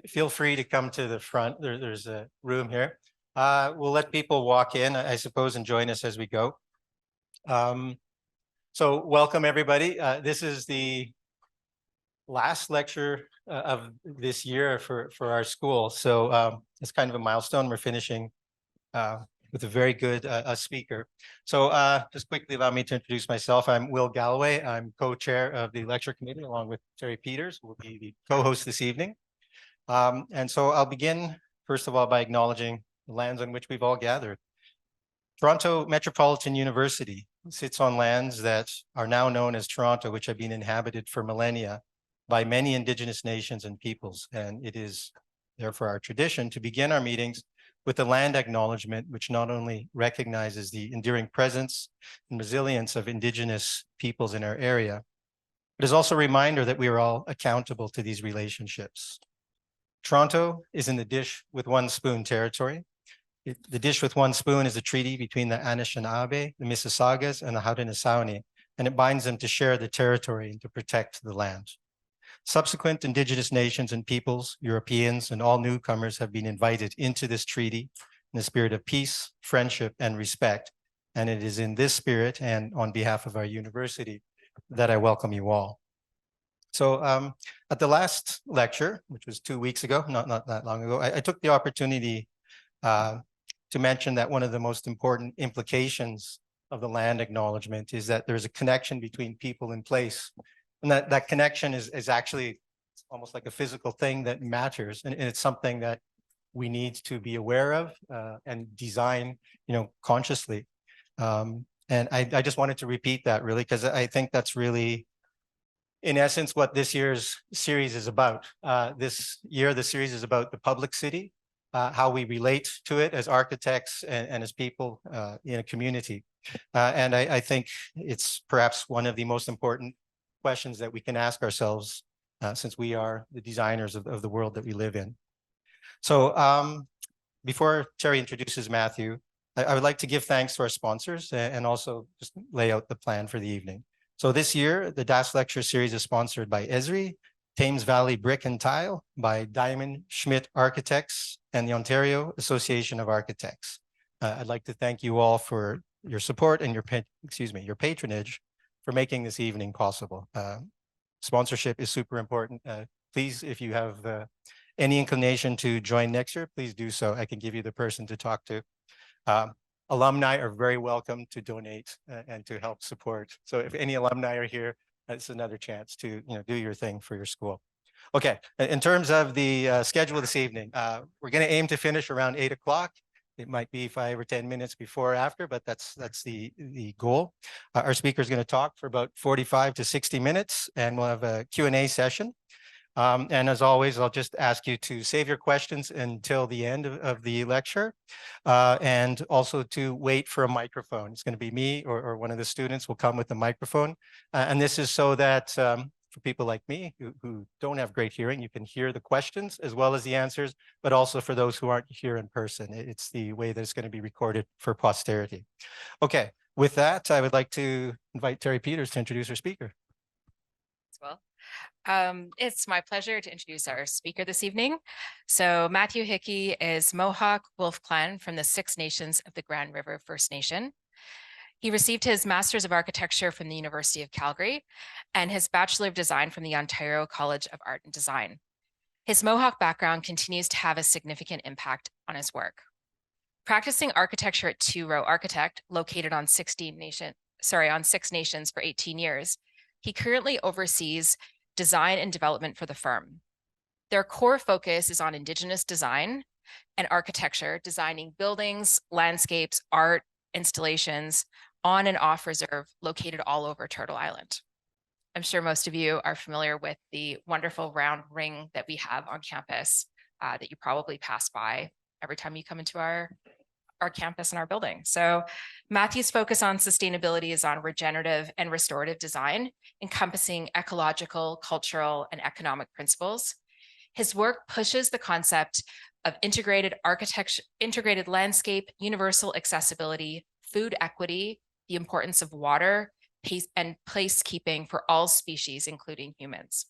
feel free to come to the front. There's a room here. We'll let people walk in, I suppose, and join us as we go. So welcome, everybody. This is the last lecture of this year for our school. So it's kind of a milestone. We're finishing with a very good speaker. So just quickly allow me to introduce myself. I'm Will Galloway. I'm co-chair of the lecture committee along with Terry Peters, who will be the co-host this evening. And so I'll begin, first of all, by acknowledging the lands on which we've all gathered. Toronto Metropolitan University sits on lands that are now known as Toronto, which have been inhabited for millennia by many Indigenous nations and peoples. And it is therefore our tradition to begin our meetings with a land acknowledgement, which not only recognizes the enduring presence and resilience of Indigenous peoples in our area, but is also a reminder that we are all accountable to these relationships. Toronto is in the dish with one spoon territory. The dish with one spoon is a treaty between the Anishinaabe, the Mississaugas, and the Haudenosaunee, and it binds them to share the territory and to protect the land. Subsequent Indigenous nations and peoples, Europeans, and all newcomers have been invited into this treaty in the spirit of peace, friendship, and respect. And it is in this spirit and on behalf of our university that I welcome you all. So at the last lecture, which was 2 weeks ago, not that long ago, I took the opportunity to mention that one of the most important implications of the land acknowledgement is that there's a connection between people and place. And that connection is actually almost like a physical thing that matters. And it's something that we need to be aware of and design, consciously. And I just wanted to repeat that really, because I think that's really, in essence, what this year's series is about. This year, the series is about the public city, how we relate to it as architects and as people in a community. And I think it's perhaps one of the most important questions that we can ask ourselves since we are the designers of the world that we live in. So before Terry introduces Matthew, I would like to give thanks to our sponsors and also just lay out the plan for the evening. So this year, the DAS Lecture Series is sponsored by Esri, Thames Valley Brick and Tile, by Diamond Schmidt Architects, and the Ontario Association of Architects. I'd like to thank you all for your support and your patronage for making this evening possible. Sponsorship is super important. Please, if you have any inclination to join next year, please do so. I can give you the person to talk to. Alumni are very welcome to donate and to help support. So if any alumni are here, it's another chance to do your thing for your school. Okay, in terms of the schedule this evening, we're going to aim to finish around 8 o'clock. It might be 5 or 10 minutes before or after, but that's the goal. Our speaker is going to talk for about 45 to 60 minutes, and we'll have a Q&A session. And as always, I'll just ask you to save your questions until the end of the lecture, and also to wait for a microphone. It's going to be me or one of the students will come with the microphone. And this is so that for people like me who don't have great hearing, you can hear the questions as well as the answers, but also for those who aren't here in person. It's the way that it's going to be recorded for posterity. Okay, with that, I would like to invite Terry Peters to introduce our speaker. Well, it's my pleasure to introduce our speaker this evening. So Matthew Hickey is Mohawk Wolf Clan from the Six Nations of the Grand River First Nation. He received his Master's of Architecture from the University of Calgary and his Bachelor of Design from the Ontario College of Art and Design. His Mohawk background continues to have a significant impact on his work. Practicing architecture at Two Row Architect, located on Six Nations for 18 years, he currently oversees design and development for the firm. Their core focus is on Indigenous design and architecture, designing buildings, landscapes, art, installations on and off reserve located all over Turtle Island. I'm sure most of you are familiar with the wonderful round ring that we have on campus that you probably pass by every time you come into our campus and our building. So Matthew's focus on sustainability is on regenerative and restorative design, encompassing ecological, cultural, and economic principles. His work pushes the concept of integrated architecture, integrated landscape, universal accessibility, food equity, the importance of water, and placekeeping for all species, including humans.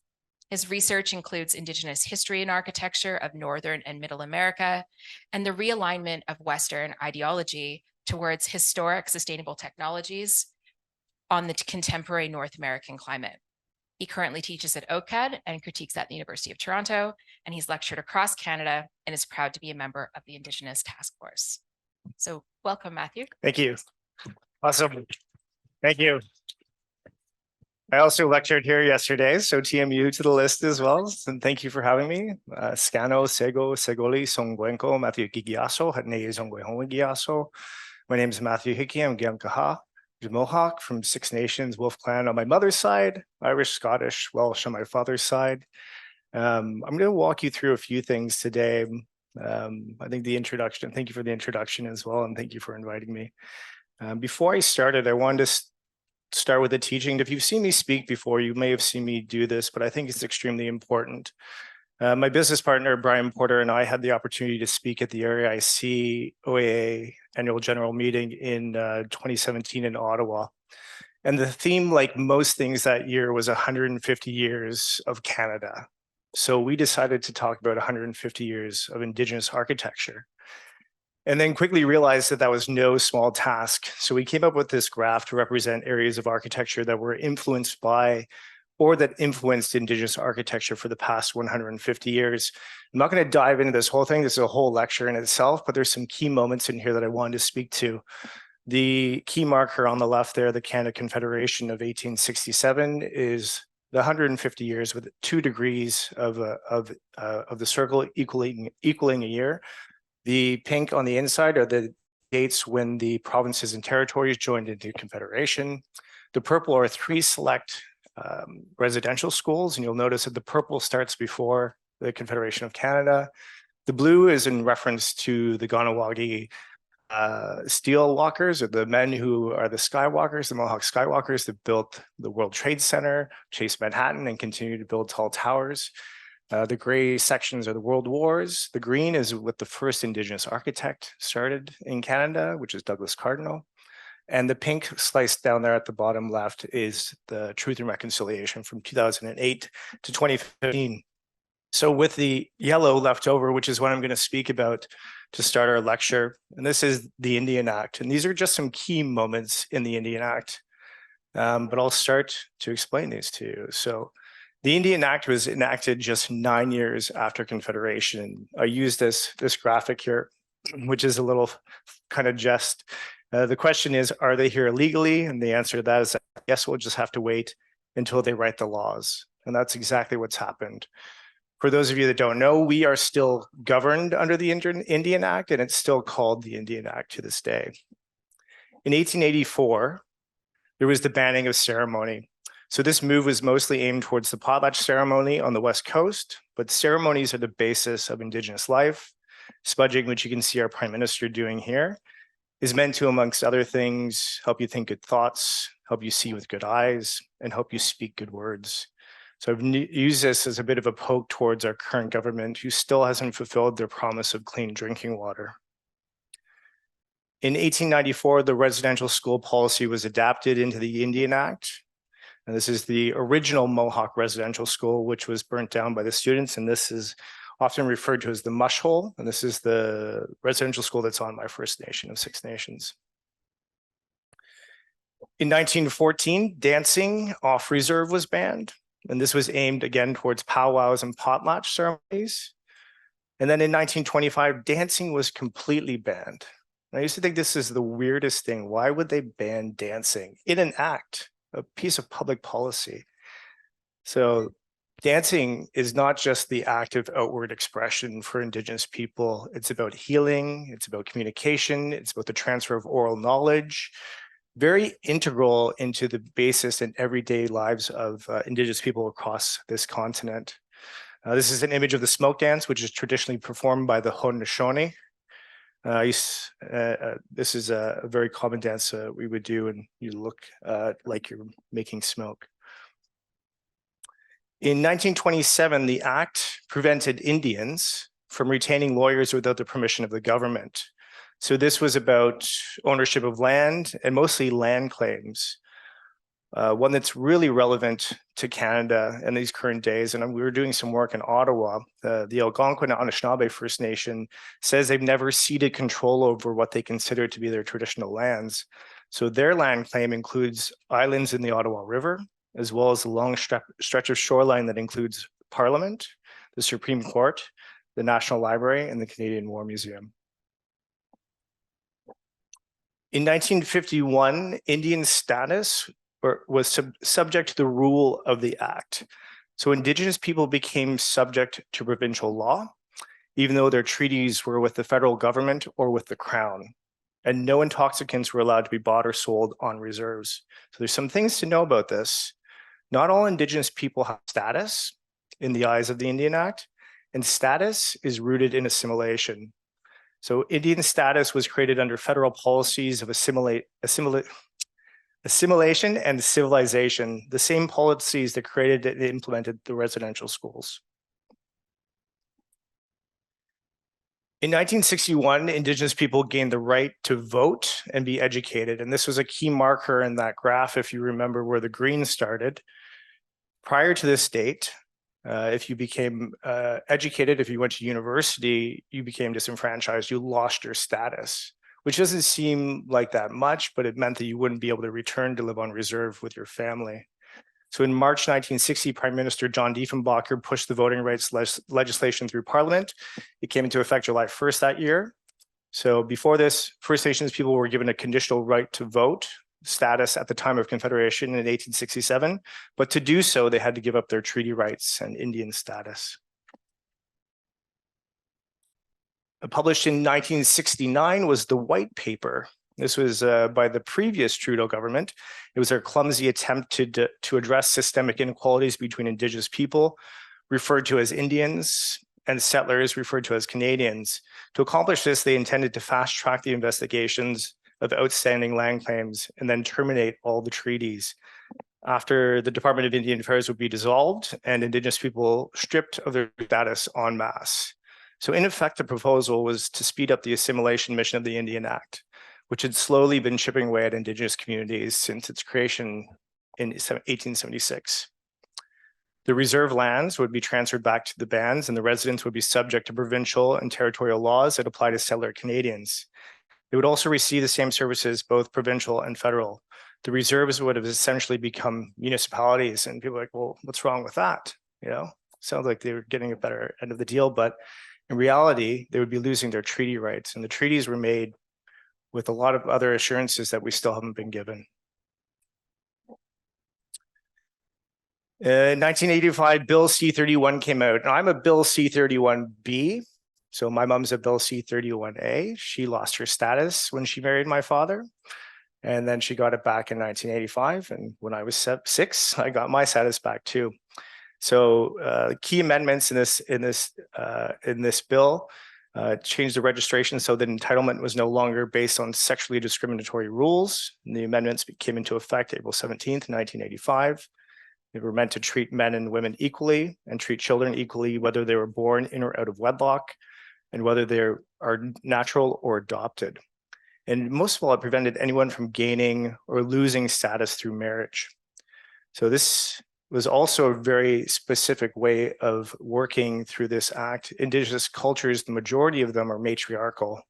His research includes Indigenous history and architecture of Northern and Middle America, and the realignment of Western ideology towards historic sustainable technologies on the contemporary North American climate. He currently teaches at OCAD and critiques at the University of Toronto, and he's lectured across Canada and is proud to be a member of the Indigenous Task Force. So welcome, Matthew. Thank you. Awesome. Thank you. I also lectured here yesterday, so TMU to the list as well. And thank you for having me. Scano, Sego, Segoli, Songwenko, Matthew Gigiaso, Hatne Zongweho. My name is Matthew Hickey. I'm Giankaha, Mohawk from Six Nations, Wolf Clan on my mother's side, Irish, Scottish, Welsh on my father's side. I'm going to walk you through a few things today. I think the introduction, thank you for the introduction as well, and thank you for inviting me. Before I started, I wanted to start with the teaching. If you've seen me speak before, you may have seen me do this, but I think it's extremely important. My business partner, Brian Porter, and I had the opportunity to speak at the ARIC OAA annual general meeting in 2017 in Ottawa. And the theme, like most things that year, was 150 years of Canada. So we decided to talk about 150 years of Indigenous architecture. And then quickly realized that that was no small task. So we came up with this graph to represent areas of architecture that were influenced by or that influenced Indigenous architecture for the past 150 years. I'm not going to dive into this whole thing. This is a whole lecture in itself, but there's some key moments in here that I wanted to speak to. The key marker on the left there, the Canada Confederation of 1867, is the 150 years with 2 degrees of the circle equaling a year. The pink on the inside are the dates when the provinces and territories joined into Confederation. The purple are 3 select residential schools, and you'll notice that the purple starts before the Confederation of Canada. The blue is in reference to the Ganawagi steel walkers, or the men who are the skywalkers, the Mohawk skywalkers that built the World Trade Center, chased Manhattan, and continue to build tall towers. The gray sections are the World Wars. The green is what the first Indigenous architect started in Canada, which is Douglas Cardinal. And the pink slice down there at the bottom left is the Truth and Reconciliation from 2008 to 2015. So with the yellow left over, which is what I'm going to speak about to start our lecture, and this is the Indian Act. And these are just some key moments in the Indian Act. But I'll start to explain these to you. So the Indian Act was enacted just 9 years after Confederation. I use this graphic here, which is a little kind of jest. The question is, are they here illegally? And the answer to that is, yes, we'll just have to wait until they write the laws. And that's exactly what's happened. For those of you that don't know, we are still governed under the Indian Act, and it's still called the Indian Act to this day. In 1884, there was the banning of ceremony. So this move was mostly aimed towards the potlatch ceremony on the West Coast, but ceremonies are the basis of Indigenous life. Spudging, which you can see our Prime Minister doing here, is meant to, amongst other things, help you think good thoughts, help you see with good eyes, and help you speak good words. So I've used this as a bit of a poke towards our current government, who still hasn't fulfilled their promise of clean drinking water. In 1894, the residential school policy was adapted into the Indian Act. And this is the original Mohawk residential school, which was burnt down by the students. And this is often referred to as the mush hole. And this is the residential school that's on my First Nation of Six Nations. In 1914, dancing off reserve was banned. And this was aimed again towards powwows and potlatch ceremonies. And then in 1925, dancing was completely banned. And I used to think this is the weirdest thing. Why would they ban dancing in an act? A piece of public policy. So dancing is not just the act of outward expression for Indigenous people. It's about healing, it's about communication, it's about the transfer of oral knowledge, very integral into the basis and everyday lives of Indigenous people across this continent. This is an image of the smoke dance, which is traditionally performed by the Haudenosaunee. This is a very common dance we would do, and you look like you're making smoke. In 1927, the act prevented Indians from retaining lawyers without the permission of the government. So this was about ownership of land and mostly land claims. one that's really relevant to Canada in these current days. And we were doing some work in Ottawa. The Algonquin Anishinaabe First Nation says they've never ceded control over what they consider to be their traditional lands. So their land claim includes islands in the Ottawa River, as well as a long stretch of shoreline that includes Parliament, the Supreme Court, the National Library, and the Canadian War Museum. In 1951, Indian status was subject to the rule of the Act. So Indigenous people became subject to provincial law, even though their treaties were with the federal government or with the Crown. And no intoxicants were allowed to be bought or sold on reserves. So there's some things to know about this. Not all Indigenous people have status in the eyes of the Indian Act, and status is rooted in assimilation. So Indian status was created under federal policies of assimilation and civilization, the same policies that created and implemented the residential schools. In 1961, Indigenous people gained the right to vote and be educated. And this was a key marker in that graph, if you remember where the green started. Prior to this date, if you became educated, if you went to university, you became disenfranchised, you lost your status, which doesn't seem like that much, but it meant that you wouldn't be able to return to live on reserve with your family. So in March 1960, Prime Minister John Diefenbacher pushed the voting rights legislation through Parliament. It came into effect July 1st that year. So before this, First Nations people were given a conditional right to vote status at the time of Confederation in 1867, but to do so, they had to give up their treaty rights and Indian status. Published in 1969 was the White Paper. This was by the previous Trudeau government. It was their clumsy attempt to address systemic inequalities between Indigenous people, referred to as Indians, and settlers, referred to as Canadians. To accomplish this, they intended to fast-track the investigations of outstanding land claims and then terminate all the treaties. After the Department of Indian Affairs would be dissolved and Indigenous people stripped of their status en masse. So in effect, the proposal was to speed up the assimilation mission of the Indian Act, which had slowly been chipping away at Indigenous communities since its creation in 1876. The reserve lands would be transferred back to the bands, and the residents would be subject to provincial and territorial laws that apply to settler Canadians. They would also receive the same services, both provincial and federal. The reserves would have essentially become municipalities, and people are like, well, what's wrong with that? You know, sounds like they were getting a better end of the deal, but in reality, they would be losing their treaty rights, and the treaties were made with a lot of other assurances that we still haven't been given. In 1985, Bill C-31 came out. Now, I'm a Bill C-31B, so my mom's a Bill C-31A. She lost her status when she married my father, and then she got it back in 1985. And when I was 6, I got my status back too. So key amendments in this bill changed the registration so that entitlement was no longer based on sexually discriminatory rules. And the amendments came into effect April 17th, 1985. They were meant to treat men and women equally and treat children equally, whether they were born in or out of wedlock, and whether they are natural or adopted. And most of all, it prevented anyone from gaining or losing status through marriage. So this was also a very specific way of working through this act. Indigenous cultures, the majority of them are matriarchal.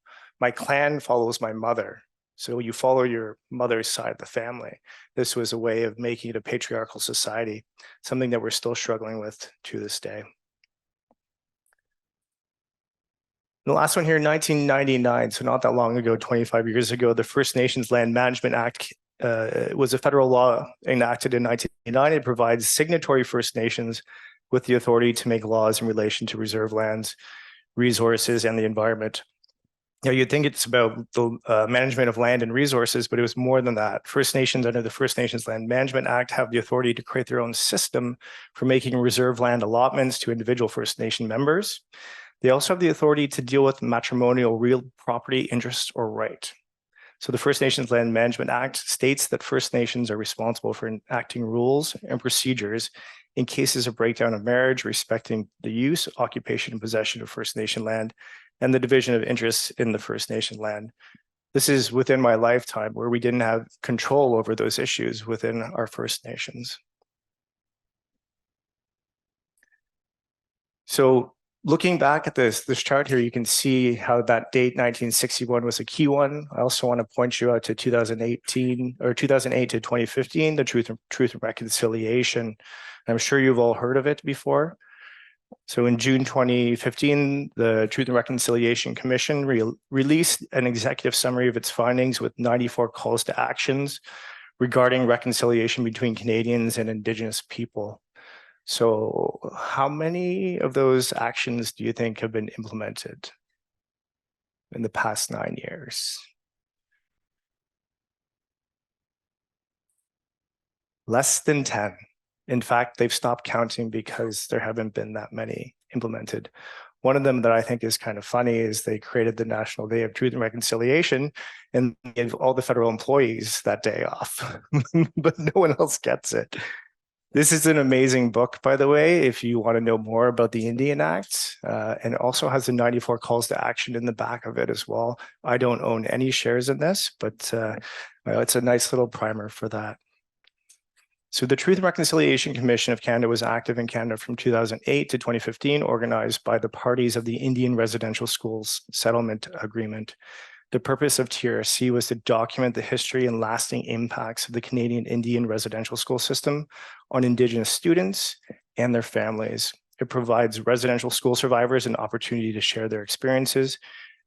My clan follows my mother. So you follow your mother's side of the family. This was a way of making it a patriarchal society, something that we're still struggling with to this day. The last one here, 1999, so not that long ago, 25 years ago, the First Nations Land Management Act was a federal law enacted in 1999. It provides signatory First Nations with the authority to make laws in relation to reserve lands, resources, and the environment. Now, you'd think it's about the management of land and resources, but it was more than that. First Nations under the First Nations Land Management Act have the authority to create their own system for making reserve land allotments to individual First Nation members. They also have the authority to deal with matrimonial real property interest or right. So the First Nations Land Management Act states that First Nations are responsible for enacting rules and procedures in cases of breakdown of marriage, respecting the use, occupation, and possession of First Nation land, and the division of interests in the First Nation land. This is within my lifetime where we didn't have control over those issues within our First Nations. So looking back at this chart here, you can see how that date 1961 was a key one. I also want to point you out to 2018 or 2008 to 2015, the Truth and Reconciliation. I'm sure you've all heard of it before. So in June 2015, the Truth and Reconciliation Commission released an executive summary of its findings with 94 calls to actions regarding reconciliation between Canadians and Indigenous people. So how many of those actions do you think have been implemented in the past 9 years? Less than 10. In fact, they've stopped counting because there haven't been that many implemented. One of them that I think is kind of funny is they created the National Day of Truth and Reconciliation and gave all the federal employees that day off, but no one else gets it. This is an amazing book, by the way, if you want to know more about the Indian Act, and it also has the 94 calls to action in the back of it as well. I don't own any shares in this, but it's a nice little primer for that. So the Truth and Reconciliation Commission of Canada was active in Canada from 2008 to 2015, organized by the parties of the Indian Residential Schools Settlement Agreement. The purpose of TRSC was to document the history and lasting impacts of the Canadian Indian residential school system on Indigenous students and their families. It provides residential school survivors an opportunity to share their experiences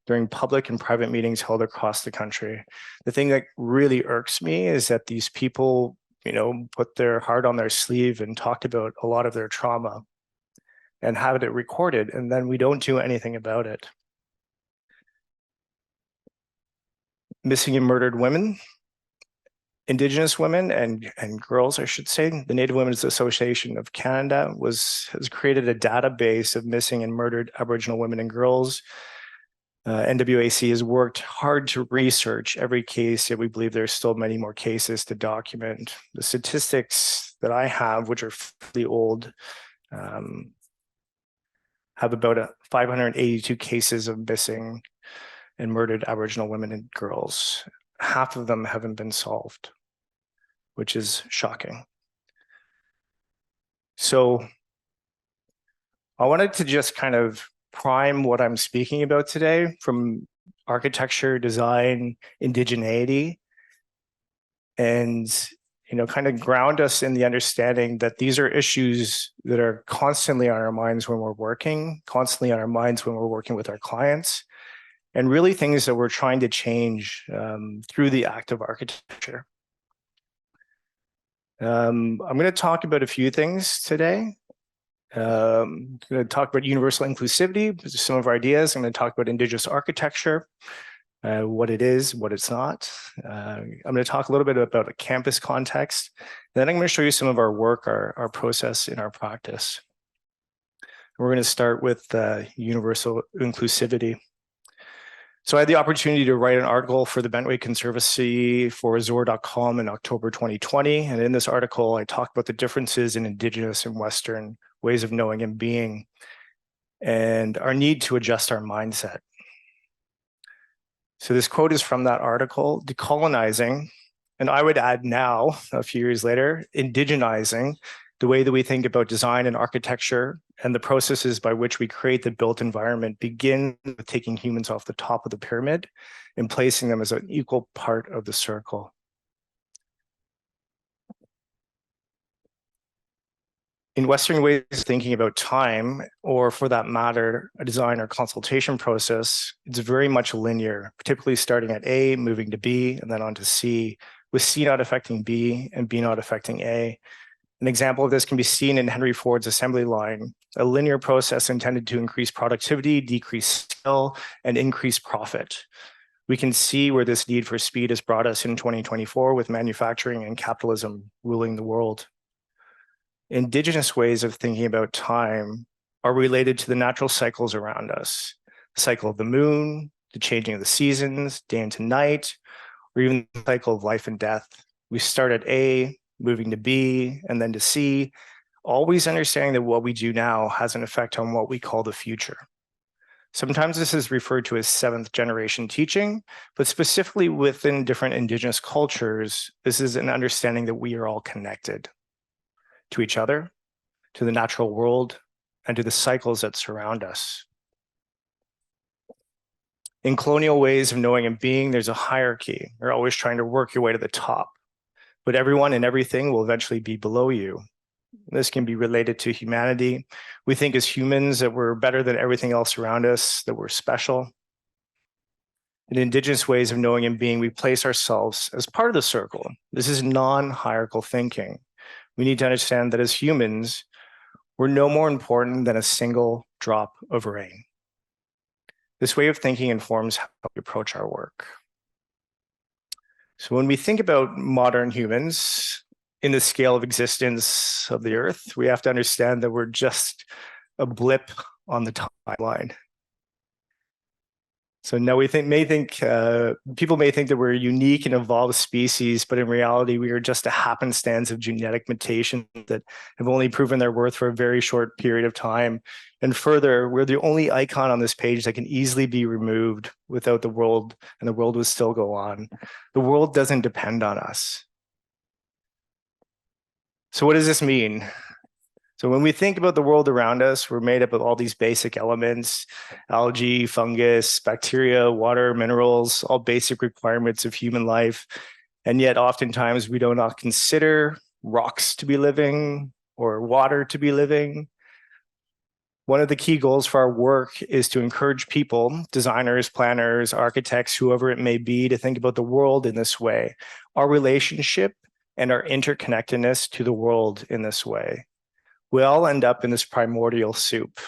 during public and private meetings held across the country. The thing that really irks me is that these people, put their heart on their sleeve and talked about a lot of their trauma and had it recorded, and then we don't do anything about it. Missing and murdered women, Indigenous women and girls, I should say. The Native Women's Association of Canada has created a database of missing and murdered Aboriginal women and girls. NWAC has worked hard to research every case, yet we believe there's still many more cases to document. The statistics that I have, which are fairly old, have about 582 cases of missing and murdered Aboriginal women and girls. Half of them haven't been solved, which is shocking. So I wanted to just kind of prime what I'm speaking about today from architecture, design, indigeneity, and kind of ground us in the understanding that these are issues that are constantly on our minds when we're working, constantly on our minds when we're working with our clients, and really things that we're trying to change through the act of architecture. I'm going to talk about a few things today. I'm going to talk about universal inclusivity, some of our ideas. I'm going to talk about Indigenous architecture, what it is, what it's not. I'm going to talk a little bit about a campus context. Then I'm going to show you some of our work, our process in our practice. We're going to start with universal inclusivity. So I had the opportunity to write an article for the Bentway Conservancy for Azure.com in October 2020. And in this article, I talked about the differences in Indigenous and Western ways of knowing and being, and our need to adjust our mindset. So this quote is from that article: decolonizing, and I would add now, a few years later, indigenizing the way that we think about design and architecture and the processes by which we create the built environment begin with taking humans off the top of the pyramid and placing them as an equal part of the circle. In Western ways of thinking about time, or for that matter, a design or consultation process, it's very much linear, typically starting at A, moving to B, and then on to C, with C not affecting B and B not affecting A. An example of this can be seen in Henry Ford's assembly line, a linear process intended to increase productivity, decrease skill, and increase profit. We can see where this need for speed has brought us in 2024 with manufacturing and capitalism ruling the world. Indigenous ways of thinking about time are related to the natural cycles around us. The cycle of the moon, the changing of the seasons, day into night, or even the cycle of life and death. We start at A, moving to B, and then to C, always understanding that what we do now has an effect on what we call the future. Sometimes this is referred to as seventh generation teaching, but specifically within different Indigenous cultures, this is an understanding that we are all connected to each other, to the natural world, and to the cycles that surround us. In colonial ways of knowing and being, there's a hierarchy. You're always trying to work your way to the top, but everyone and everything will eventually be below you. This can be related to humanity. We think as humans that we're better than everything else around us, that we're special. In Indigenous ways of knowing and being, we place ourselves as part of the circle. This is non-hierarchical thinking. We need to understand that as humans, we're no more important than a single drop of rain. This way of thinking informs how we approach our work. So when we think about modern humans in the scale of existence of the Earth, we have to understand that we're just a blip on the timeline. So now people may think that we're a unique and evolved species, but in reality, we are just a happenstance of genetic mutations that have only proven their worth for a very short period of time. And further, we're the only icon on this page that can easily be removed without the world, and the world would still go on. The world doesn't depend on us. So what does this mean? So when we think about the world around us, we're made up of all these basic elements: algae, fungus, bacteria, water, minerals, all basic requirements of human life. And yet oftentimes we do not consider rocks to be living or water to be living. One of the key goals for our work is to encourage people, designers, planners, architects, whoever it may be, to think about the world in this way, our relationship and our interconnectedness to the world in this way. We all end up in this primordial soup,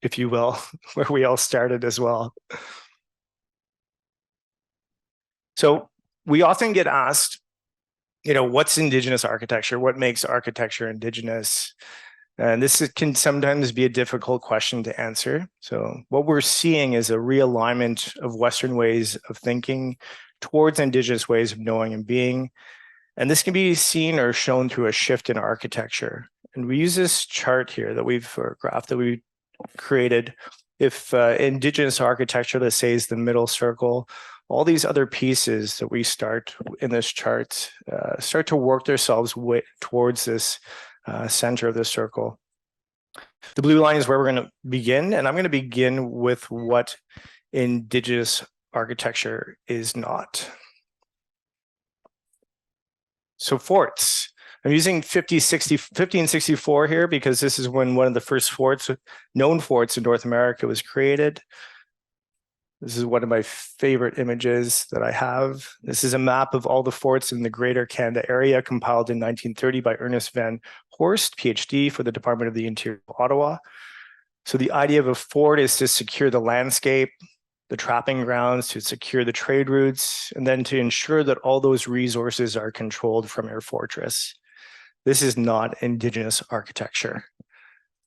if you will, where we all started as well. So we often get asked, what's Indigenous architecture? What makes architecture Indigenous? And this can sometimes be a difficult question to answer. So what we're seeing is a realignment of Western ways of thinking towards Indigenous ways of knowing and being. And this can be seen or shown through a shift in architecture. And we use this chart here or graph that we created. If Indigenous architecture, let's say, is the middle circle, all these other pieces that we start in this chart start to work themselves towards this center of the circle. The blue line is where we're going to begin, and I'm going to begin with what Indigenous architecture is not. So forts. I'm using 1564 here because this is when one of the first known forts in North America was created. This is one of my favorite images that I have. This is a map of all the forts in the Greater Canada area compiled in 1930 by Ernest Van Horst, PhD, for the Department of the Interior of Ottawa. So the idea of a fort is to secure the landscape, the trapping grounds, to secure the trade routes, and then to ensure that all those resources are controlled from your fortress. This is not Indigenous architecture.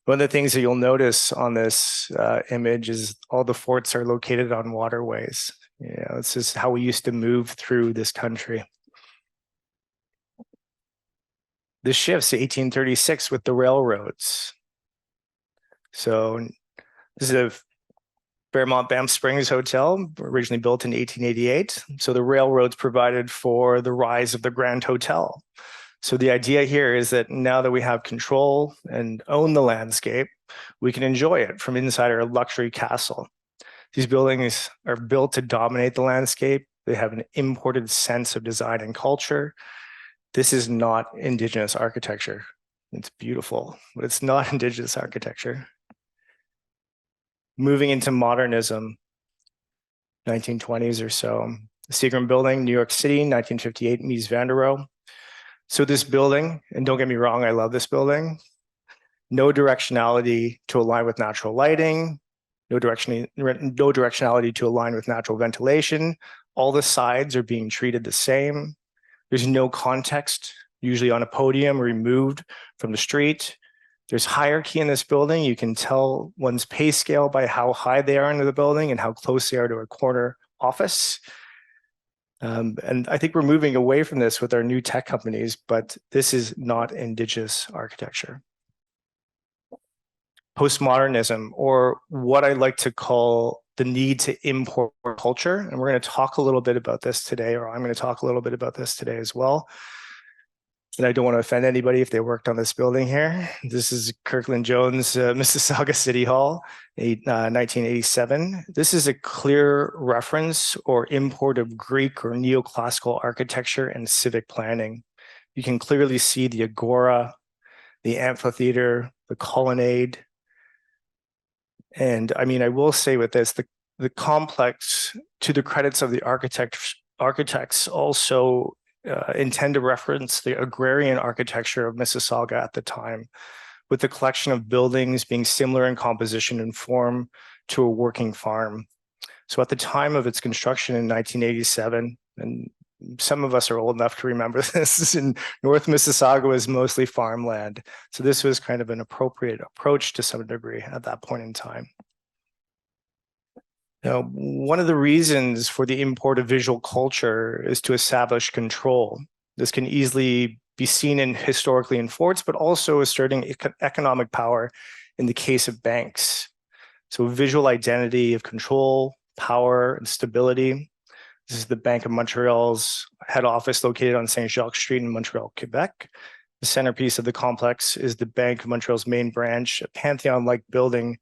One of the things that you'll notice on this image is all the forts are located on waterways. This is how we used to move through this country. This shifts to 1836 with the railroads. So this is a Fairmont Banff Springs Hotel, originally built in 1888. So the railroads provided for the rise of the Grand Hotel. So the idea here is that now that we have control and own the landscape, we can enjoy it from inside our luxury castle. These buildings are built to dominate the landscape. They have an imported sense of design and culture. This is not Indigenous architecture. It's beautiful, but it's not Indigenous architecture. Moving into modernism, 1920s or so. Seagram Building, New York City, 1958, Mies van der Rohe. So this building, and don't get me wrong, I love this building, no directionality to align with natural lighting, no directionality to align with natural ventilation. All the sides are being treated the same. There's no context, usually on a podium removed from the street. There's hierarchy in this building. You can tell one's pay scale by how high they are into the building and how close they are to a corner office. And I think we're moving away from this with our new tech companies, but this is not Indigenous architecture. postmodernism, or what I like to call the need to import culture. And we're going to talk a little bit about this today, or I'm going to talk a little bit about this today as well. And I don't want to offend anybody if they worked on this building here. This is Kirkland Jones Mississauga City Hall, 1987. This is a clear reference or import of Greek or neoclassical architecture and civic planning. You can clearly see the agora, the amphitheater, the colonnade. And I mean, I will say with this, the complex, to the credits of the architects also intend to reference the agrarian architecture of Mississauga at the time, with the collection of buildings being similar in composition and form to a working farm. So at the time of its construction in 1987, and some of us are old enough to remember this, in North Mississauga was mostly farmland. So this was kind of an appropriate approach to some degree at that point in time. Now, one of the reasons for the import of visual culture is to establish control. This can easily be seen in historically in forts, but also asserting economic power in the case of banks. So visual identity of control, power, and stability. This is the Bank of Montreal's head office located on Saint-Jacques Street in Montreal, Quebec. The centerpiece of the complex is the Bank of Montreal's main branch, a Pantheon-like building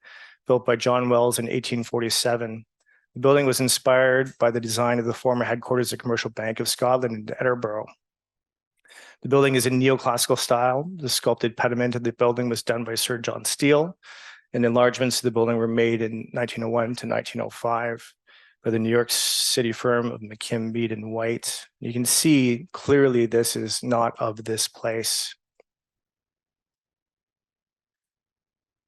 built by John Wells in 1847. The building was inspired by the design of the former headquarters of the Commercial Bank of Scotland in Edinburgh. The building is in neoclassical style. The sculpted pediment of the building was done by Sir John Steele, and enlargements to the building were made in 1901 to 1905 by the New York City firm of McKim, Mead and White. You can see clearly this is not of this place.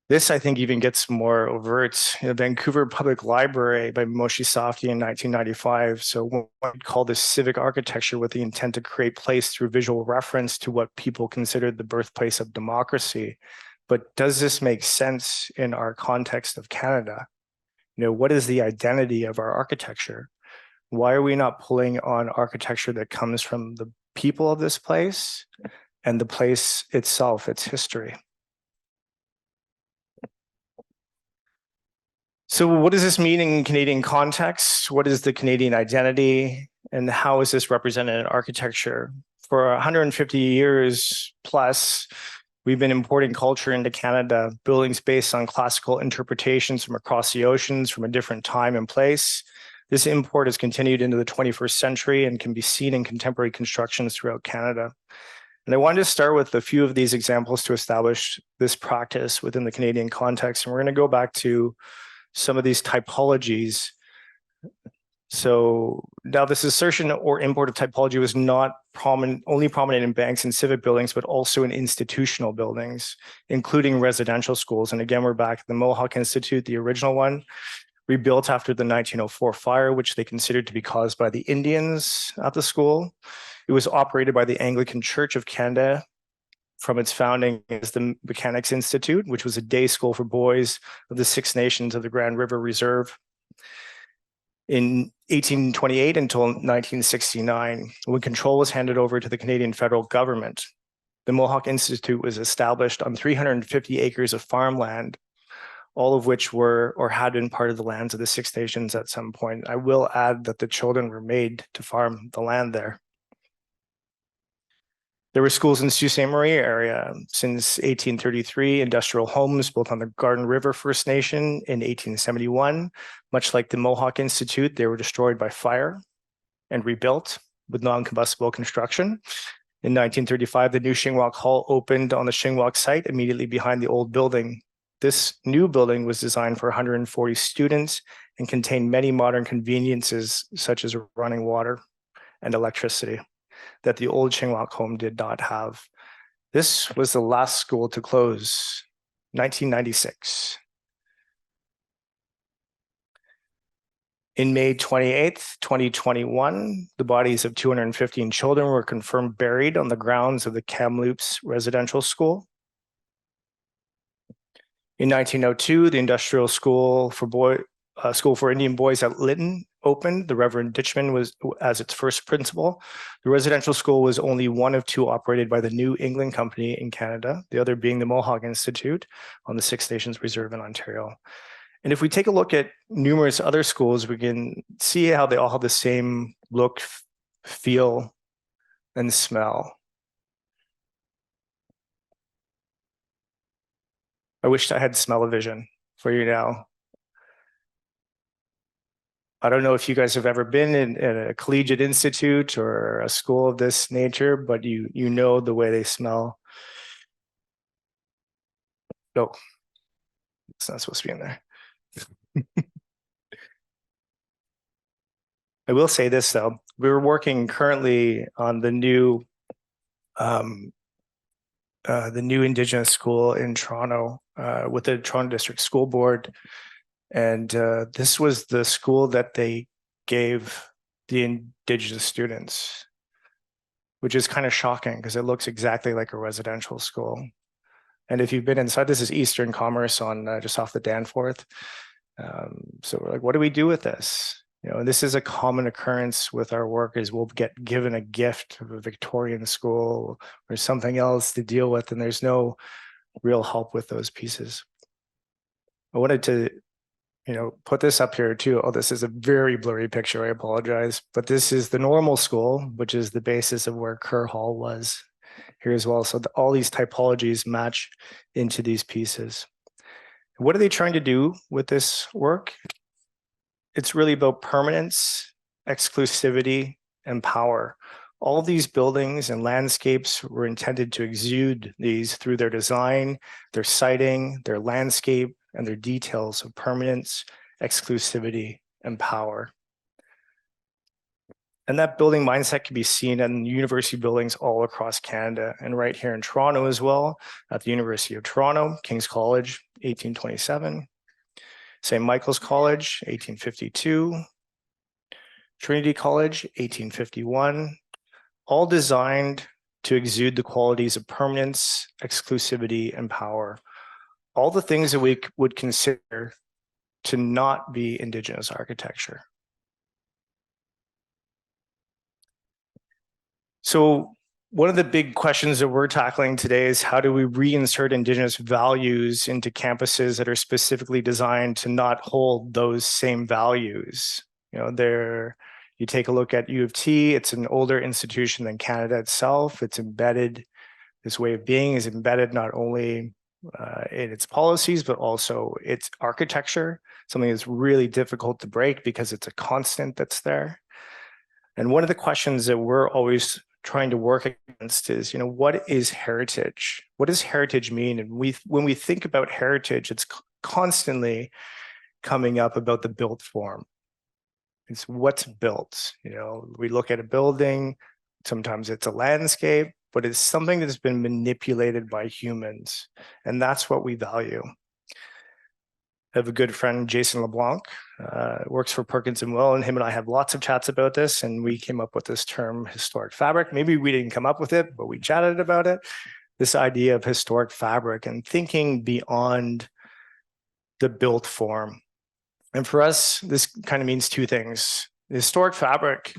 This, I think, even gets more overt. The Vancouver Public Library by Moshe Safdie in 1995. So one would call this civic architecture with the intent to create place through visual reference to what people considered the birthplace of democracy. But does this make sense in our context of Canada? You know, what is the identity of our architecture? Why are we not pulling on architecture that comes from the people of this place and the place itself, its history? So what does this mean in Canadian context? What is the Canadian identity? And how is this represented in architecture? For 150 years plus, we've been importing culture into Canada, buildings based on classical interpretations from across the oceans from a different time and place. This import has continued into the 21st century and can be seen in contemporary constructions throughout Canada. And I wanted to start with a few of these examples to establish this practice within the Canadian context. And we're going to go back to some of these typologies. So now this assertion or import of typology was not only prominent in banks and civic buildings, but also in institutional buildings, including residential schools. And again, we're back at the Mohawk Institute, the original one, rebuilt after the 1904 fire, which they considered to be caused by the Indians at the school. It was operated by the Anglican Church of Canada from its founding as the Mechanics Institute, which was a day school for boys of the Six Nations of the Grand River Reserve. In 1828 until 1969, when control was handed over to the Canadian federal government, the Mohawk Institute was established on 350 acres of farmland, all of which were or had been part of the lands of the Six Nations at some point. I will add that the children were made to farm the land there. There were schools in Sault Ste. Marie area since 1833, industrial homes built on the Garden River First Nation in 1871. Much like the Mohawk Institute, they were destroyed by fire and rebuilt with non-combustible construction. In 1935, the new Shingwalk Hall opened on the Shingwalk site immediately behind the old building. This new building was designed for 140 students and contained many modern conveniences such as running water and electricity that the old Shingwalk home did not have. This was the last school to close, 1996. In May 28th, 2021, the bodies of 215 children were confirmed buried on the grounds of the Kamloops Residential School. In 1902, the Industrial School for Indian Boys at Lytton opened, the Reverend Ditchman was as its first principal. The residential school was only one of two operated by the New England Company in Canada, the other being the Mohawk Institute on the Six Nations Reserve in Ontario. And if we take a look at numerous other schools, we can see how they all have the same look, feel, and smell. I wish I had smell-o-vision for you now. I don't know if you guys have ever been in a collegiate institute or a school of this nature, but you know the way they smell. No, it's not supposed to be in there. I will say this though, we're working currently on the new Indigenous school in Toronto with the Toronto District School Board. And this was the school that they gave the Indigenous students, which is kind of shocking because it looks exactly like a residential school. And if you've been inside, this is Eastern Commerce on just off the Danforth. So we're like, what do we do with this? You know, this is a common occurrence with our work is we'll get given a gift of a Victorian school or something else to deal with, and there's no real help with those pieces. I wanted to, put this up here too. Oh, this is a very blurry picture. I apologize, but this is the normal school, which is the basis of where Kerr Hall was here as well. So all these typologies match into these pieces. What are they trying to do with this work? It's really about permanence, exclusivity, and power. All these buildings and landscapes were intended to exude these through their design, their siting, their landscape, and their details of permanence, exclusivity, and power. And that building mindset can be seen in university buildings all across Canada and right here in Toronto as well, at the University of Toronto, King's College, 1827. St. Michael's College, 1852, Trinity College, 1851, all designed to exude the qualities of permanence, exclusivity, and power. All the things that we would consider to not be Indigenous architecture. So one of the big questions that we're tackling today is how do we reinsert Indigenous values into campuses that are specifically designed to not hold those same values? You take a look at U of T, it's an older institution than Canada itself. It's embedded, this way of being is embedded not only in its policies, but also its architecture, something that's really difficult to break because it's a constant that's there. And one of the questions that we're always trying to work against is, what is heritage? What does heritage mean? And when we think about heritage, it's constantly coming up about the built form. It's what's built. We look at a building, sometimes it's a landscape, but it's something that's been manipulated by humans. And that's what we value. I have a good friend, Jason LeBlanc, works for Perkins & Will, and him and I have lots of chats about this, and we came up with this term, historic fabric. Maybe we didn't come up with it, but we chatted about it. This idea of historic fabric and thinking beyond the built form. And for us, this kind of means two things. The historic fabric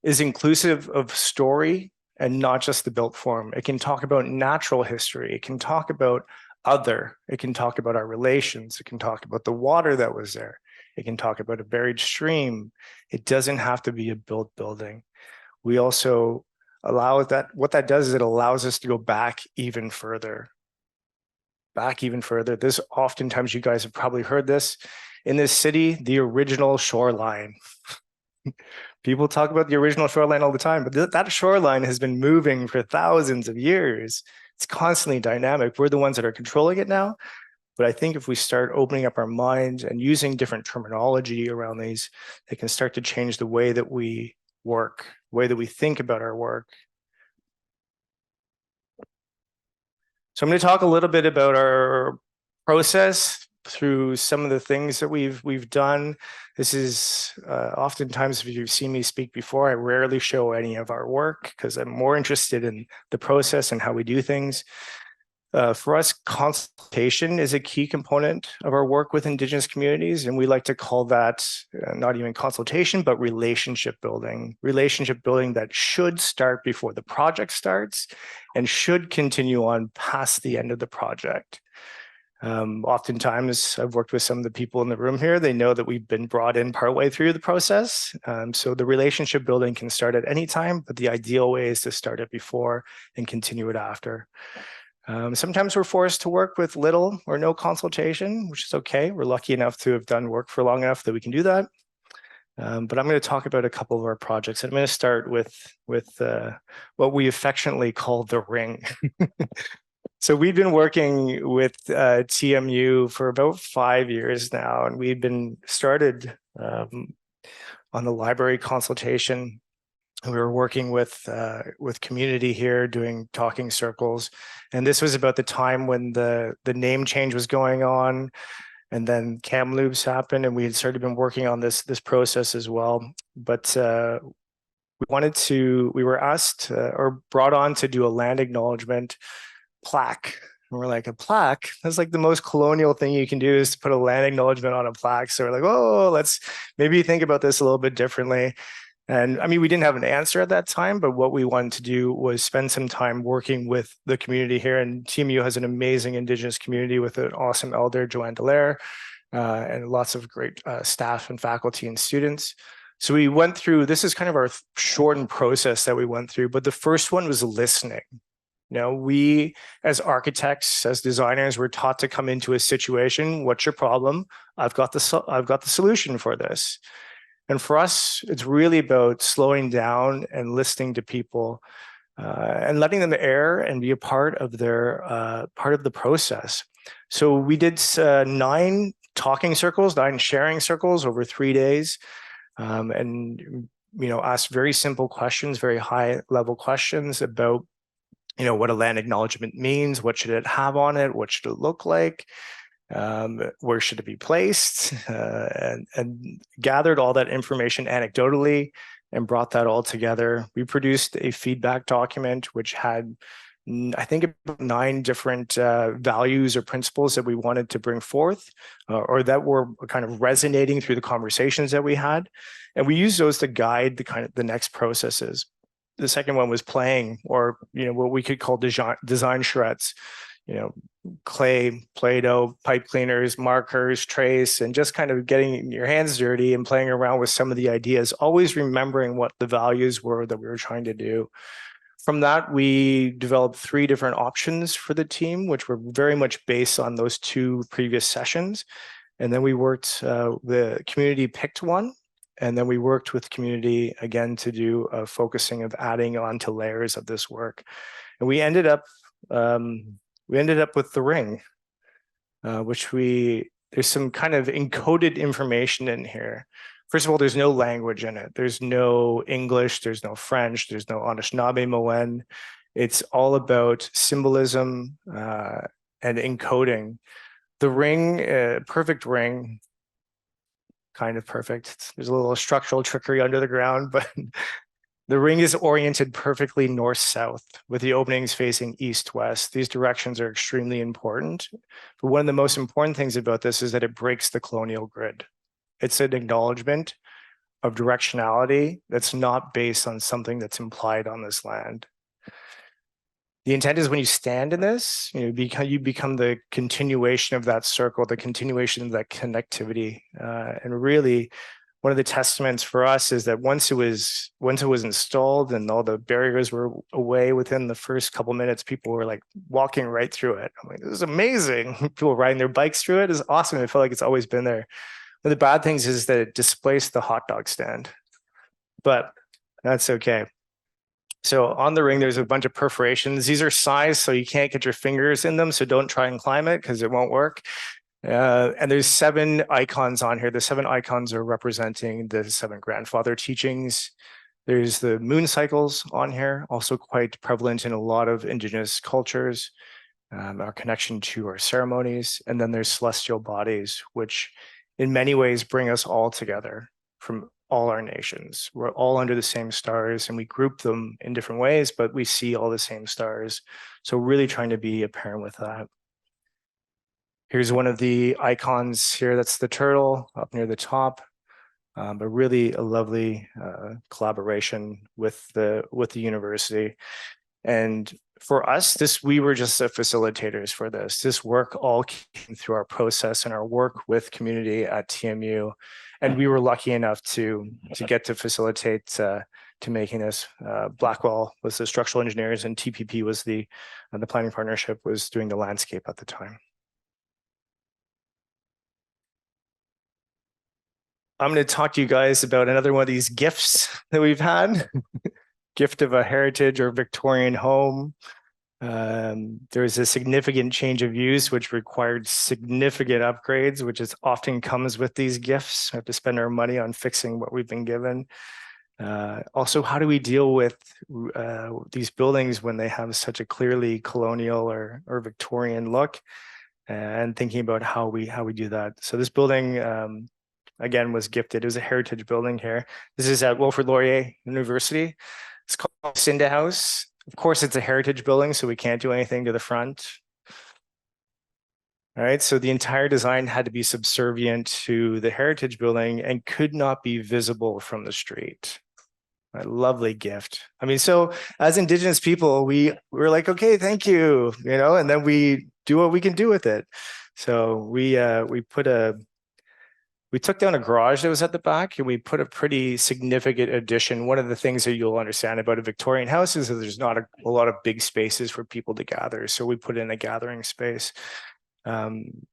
is inclusive of story and not just the built form. It can talk about natural history. It can talk about other. It can talk about our relations. It can talk about the water that was there. It can talk about a buried stream. It doesn't have to be a built building. We also allow that. What that does is it allows us to go back even further. This oftentimes, you guys have probably heard this. In this city, the original shoreline. People talk about the original shoreline all the time, but that shoreline has been moving for thousands of years. It's constantly dynamic. We're the ones that are controlling it now. But I think if we start opening up our minds and using different terminology around these, it can start to change the way that we work, the way that we think about our work. So I'm going to talk a little bit about our process through some of the things that we've done. This is oftentimes, if you've seen me speak before, I rarely show any of our work because I'm more interested in the process and how we do things. For us, consultation is a key component of our work with Indigenous communities, and we like to call that not even consultation, but relationship building. Relationship building that should start before the project starts and should continue on past the end of the project. Oftentimes, I've worked with some of the people in the room here. They know that we've been brought in partway through the process. So the relationship building can start at any time, but the ideal way is to start it before and continue it after. Sometimes we're forced to work with little or no consultation, which is okay. We're lucky enough to have done work for long enough that we can do that. But I'm going to talk about a couple of our projects. I'm going to start with what we affectionately call the ring. So we've been working with TMU for about 5 years now, and we've been started on the library consultation. We were working with community here, doing talking circles, and this was about the time when the name change was going on, and then Kamloops happened, and we had started been working on this process as well. But we were asked or brought on to do a land acknowledgement plaque. And we're like, a plaque? That's like the most colonial thing you can do, is to put a land acknowledgement on a plaque. So we're like, oh, let's maybe think about this a little bit differently. And I mean, we didn't have an answer at that time, but what we wanted to do was spend some time working with the community here. And TMU has an amazing Indigenous community with an awesome elder, Joanne Dallaire, and lots of great staff and faculty and students. So we went through, this is kind of our shortened process that we went through, but the first one was listening. You know, we as architects, as designers, we're taught to come into a situation. What's your problem? I've got the solution for this. And for us, it's really about slowing down and listening to people and letting them air and be a part of their part of the process. So we did 9 talking circles, 9 sharing circles over 3 days, and asked very simple questions, very high level questions about what a land acknowledgement means, what should it have on it, what should it look like, where should it be placed, and gathered all that information anecdotally and brought that all together. We produced a feedback document which had, I think, about 9 different values or principles that we wanted to bring forth, or that were kind of resonating through the conversations that we had, and we used those to guide the next processes. The second one was playing, or what we could call design charrettes. Clay, Play-Doh, pipe cleaners, markers, trace, and just kind of getting your hands dirty and playing around with some of the ideas, always remembering what the values were that we were trying to do. From that, we developed 3 different options for the team, which were very much based on those 2 previous sessions. And then we worked, the community picked one, and then we worked with community again to do a focusing of adding on to layers of this work. And we ended up with the ring, which there's some kind of encoded information in here. First of all, there's no language in it. There's no English, there's no French, there's no Anishinaabe Moen. It's all about symbolism and encoding. The ring, perfect ring, kind of perfect. There's a little structural trickery under the ground, but the ring is oriented perfectly north-south with the openings facing east-west. These directions are extremely important. But one of the most important things about this is that it breaks the colonial grid. It's an acknowledgement of directionality that's not based on something that's implied on this land. The intent is when you stand in this, you become the continuation of that circle, the continuation of that connectivity. And really, one of the testaments for us is that once it was installed and all the barriers were away, within the first couple minutes, people were like walking right through it. I'm like, this is amazing. People riding their bikes through it is awesome. I feel like it's always been there. One of the bad things is that it displaced the hot dog stand, but that's okay. So on the ring, there's a bunch of perforations. These are sized so you can't get your fingers in them. So don't try and climb it because it won't work. And there's 7 icons on here. The 7 icons are representing the 7 grandfather teachings. There's the moon cycles on here, also quite prevalent in a lot of Indigenous cultures, our connection to our ceremonies. And then there's celestial bodies, which in many ways bring us all together. from all our nations. We're all under the same stars, and we group them in different ways, but we see all the same stars. So really trying to be a parent with that. Here's one of the icons here. That's the turtle up near the top. But really a lovely collaboration with the university. And for us, we were just the facilitators for this. This work all came through our process and our work with community at TMU. And we were lucky enough to get to facilitate to making this. Blackwell was the structural engineers, and TPP was the planning partnership was doing the landscape at the time. I'm going to talk to you guys about another one of these gifts that we've had. Gift of a heritage or Victorian home. There's a significant change of use, which required significant upgrades, which is often comes with these gifts. We have to spend our money on fixing what we've been given. Also, how do we deal with these buildings when they have such a clearly colonial or Victorian look? And thinking about how we do that. So this building, again, was gifted. It was a heritage building here. This is at Wilfrid Laurier University. It's called Cinda House. Of course, it's a heritage building, so we can't do anything to the front. All right, so the entire design had to be subservient to the heritage building and could not be visible from the street. A lovely gift. I mean, so as Indigenous people, we were like, okay, thank you, and then we do what we can do with it. So we took down a garage that was at the back, and we put a pretty significant addition. One of the things that you'll understand about a Victorian house is that there's not a lot of big spaces for people to gather. So we put in a gathering space,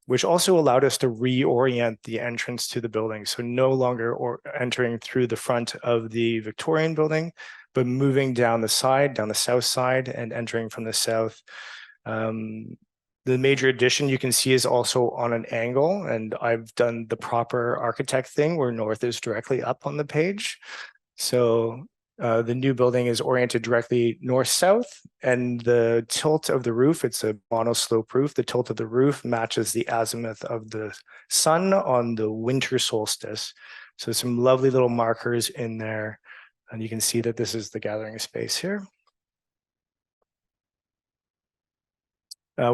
which also allowed us to reorient the entrance to the building. So no longer entering through the front of the Victorian building, but moving down the south side, and entering from the south. The major addition you can see is also on an angle, and I've done the proper architect thing where north is directly up on the page. So the new building is oriented directly north-south, and the tilt of the roof, it's a monoslope roof. The tilt of the roof matches the azimuth of the sun on the winter solstice. So some lovely little markers in there, and you can see that this is the gathering space here.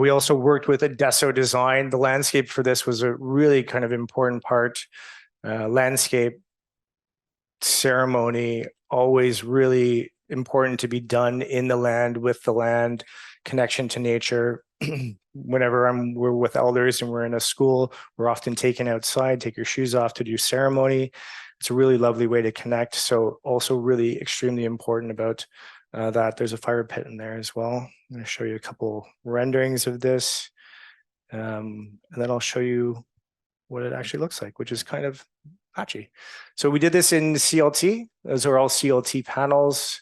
We also worked with Adesso Design. The landscape for this was a really kind of important part. Landscape ceremony, always really important to be done in the land, with the land, connection to nature. Whenever we're with elders and we're in a school, we're often taken outside, take your shoes off to do ceremony. It's a really lovely way to connect. So also really extremely important about that. There's a fire pit in there as well. I'm going to show you a couple renderings of this. And then I'll show you what it actually looks like, which is kind of patchy. So we did this in CLT. Those are all CLT panels,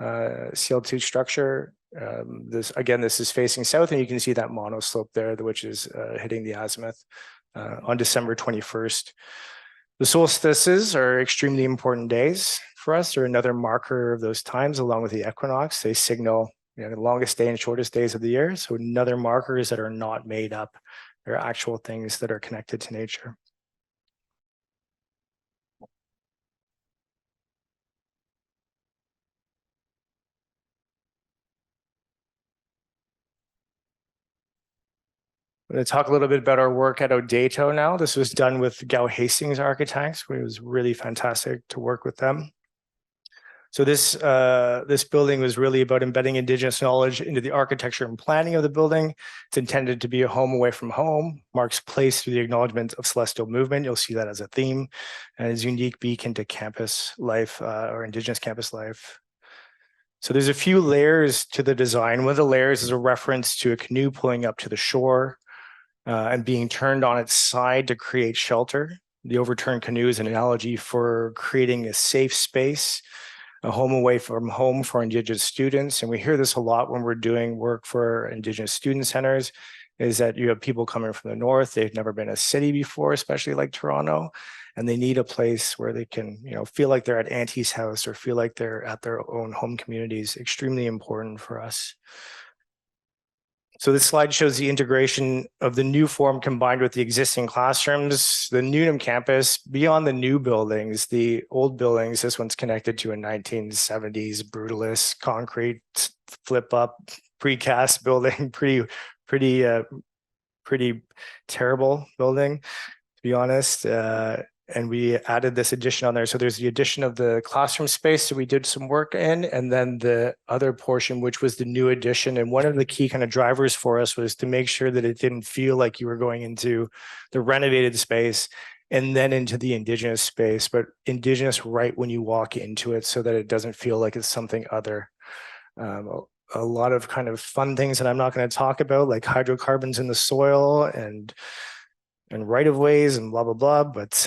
CLT structure. This is facing south, and you can see that monoslope there, which is hitting the azimuth on December 21st. The solstices are extremely important days for us. They're another marker of those times, along with the equinox. They signal the longest day and shortest days of the year. So another markers that are not made up. They're actual things that are connected to nature. I'm going to talk a little bit about our work at Odato now. This was done with Gow Hastings Architects. It was really fantastic to work with them. So this building was really about embedding Indigenous knowledge into the architecture and planning of the building. It's intended to be a home away from home, marks place through the acknowledgement of celestial movement. You'll see that as a theme, and is a unique beacon to campus life or Indigenous campus life. So there's a few layers to the design. One of the layers is a reference to a canoe pulling up to the shore and being turned on its side to create shelter. The overturned canoe is an analogy for creating a safe space, a home away from home for Indigenous students. And we hear this a lot when we're doing work for Indigenous student centers, is that you have people coming from the north. They've never been a city before, especially like Toronto, and they need a place where they can, feel like they're at Auntie's house or feel like they're at their own home communities. Extremely important for us. So this slide shows the integration of the new form combined with the existing classrooms, the Newnham campus, beyond the new buildings, the old buildings. This one's connected to a 1970s brutalist concrete flip up precast building, pretty terrible building, to be honest. And we added this addition on there. So there's the addition of the classroom space that we did some work in, and then the other portion, which was the new addition. And one of the key kind of drivers for us was to make sure that it didn't feel like you were going into the renovated space and then into the Indigenous space, but Indigenous right when you walk into it, so that it doesn't feel like it's something other. A lot of kind of fun things that I'm not going to talk about, like hydrocarbons in the soil and right of ways and blah, blah, blah. But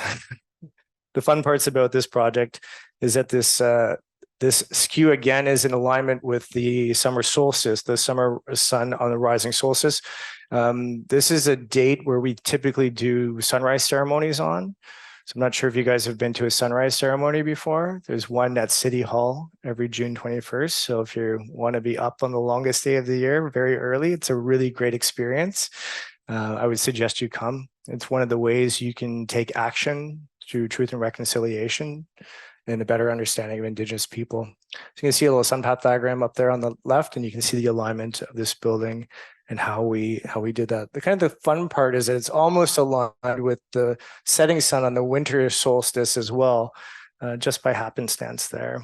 the fun parts about this project is that this skew again is in alignment with the summer solstice, the summer sun on the rising solstice. This is a date where we typically do sunrise ceremonies on. So I'm not sure if you guys have been to a sunrise ceremony before. There's one at City Hall every June 21st. So if you want to be up on the longest day of the year, very early, it's a really great experience. I would suggest you come. It's one of the ways you can take action through truth and reconciliation and a better understanding of Indigenous people. So you can see a little sunpath diagram up there on the left, and you can see the alignment of this building and how we did that. The kind of the fun part is that it's almost aligned with the setting sun on the winter solstice as well, just by happenstance there.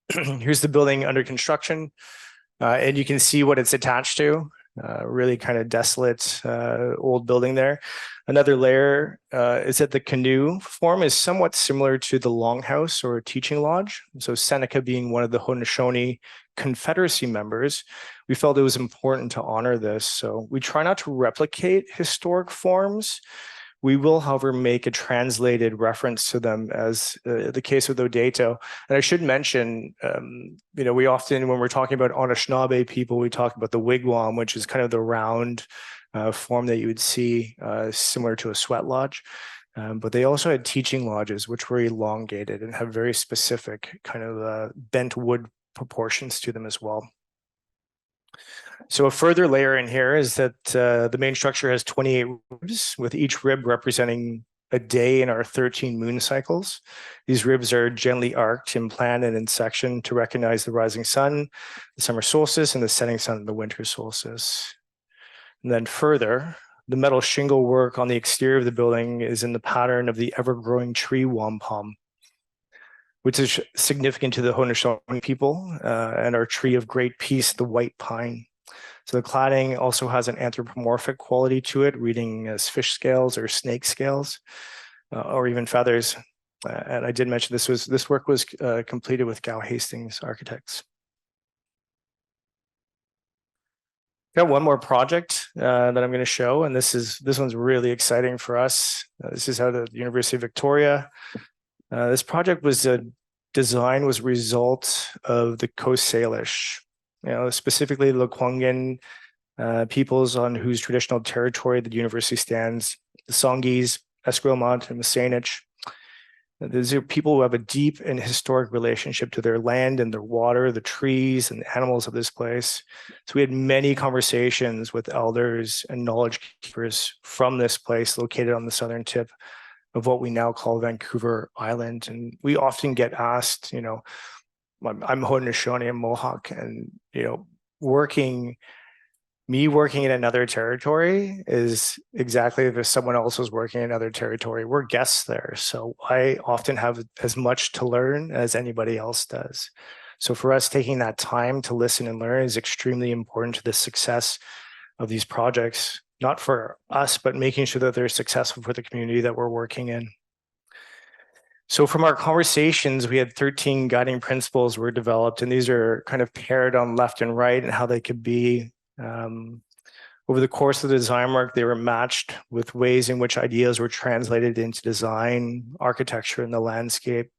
Here's the building under construction, and you can see what it's attached to. Really kind of desolate old building there. Another layer is that the canoe form is somewhat similar to the longhouse or teaching lodge. So Seneca being one of the Haudenosaunee Confederacy members, we felt it was important to honor this. So we try not to replicate historic forms. We will, however, make a translated reference to them, as the case with Odato. And I should mention, we often, when we're talking about Anishinaabe people, we talk about the wigwam, which is kind of the round form that you would see similar to a sweat lodge. But they also had teaching lodges, which were elongated and have very specific kind of bent wood proportions to them as well. So a further layer in here is that the main structure has 28 ribs, with each rib representing a day in our 13 moon cycles. These ribs are gently arced in plan and in section to recognize the rising sun, the summer solstice, and the setting sun of the winter solstice. And then further, the metal shingle work on the exterior of the building is in the pattern of the ever-growing tree wampum, which is significant to the Haudenosaunee people, and our tree of great peace, the white pine. So the cladding also has an anthropomorphic quality to it, reading as fish scales or snake scales, or even feathers. And I did mention this work was completed with Gow Hastings Architects. Got one more project that I'm going to show, and this one's really exciting for us. This is out of the University of Victoria. This project was a result of the Coast Salish, specifically the Lekwungen peoples on whose traditional territory the university stands, the Songhees, Esquimalt, and the Saanich. These are people who have a deep and historic relationship to their land and their water, the trees and the animals of this place. So we had many conversations with elders and knowledge keepers from this place located on the southern tip of what we now call Vancouver Island. And we often get asked, I'm Haudenosaunee and Mohawk, and, working in another territory is exactly if someone else was working in another territory. We're guests there. So I often have as much to learn as anybody else does. So for us, taking that time to listen and learn is extremely important to the success of these projects, not for us, but making sure that they're successful for the community that we're working in. So from our conversations, we had 13 guiding principles were developed, and these are kind of paired on left and right and how they could be. Over the course of the design work, they were matched with ways in which ideas were translated into design, architecture, and the landscape.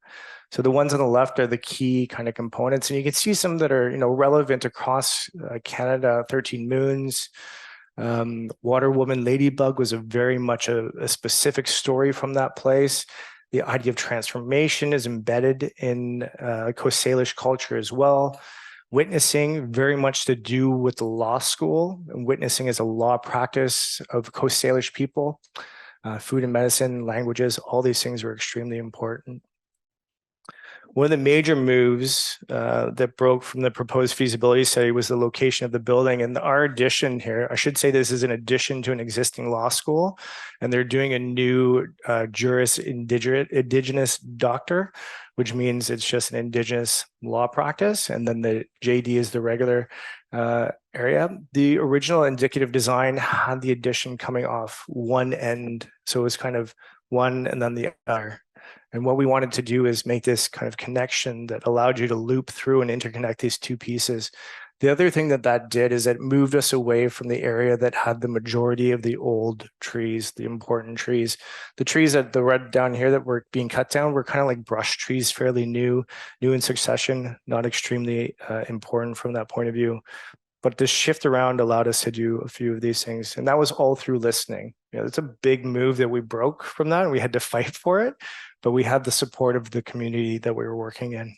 So the ones on the left are the key kind of components, and you can see some that are relevant across Canada. 13 Moons, Water Woman Ladybug was very much a specific story from that place. The idea of transformation is embedded in Coast Salish culture as well. Witnessing very much to do with the law school, and witnessing is a law practice of Coast Salish people. Food and medicine, languages, all these things are extremely important. One of the major moves that broke from the proposed feasibility study was the location of the building. And our addition here, I should say this is an addition to an existing law school, and they're doing a new juris indigenous doctor, which means it's just an indigenous law practice. And then the JD is the regular area. The original indicative design had the addition coming off one end. So it was kind of one and then the other. And what we wanted to do is make this kind of connection that allowed you to loop through and interconnect these two pieces. The other thing that that did is it moved us away from the area that had the majority of the old trees, the important trees. The trees that the red down here that were being cut down were kind of like brush trees, fairly new in succession, not extremely important from that point of view. But this shift around allowed us to do a few of these things. And that was all through listening. You know, it's a big move that we broke from that and we had to fight for it, but we had the support of the community that we were working in.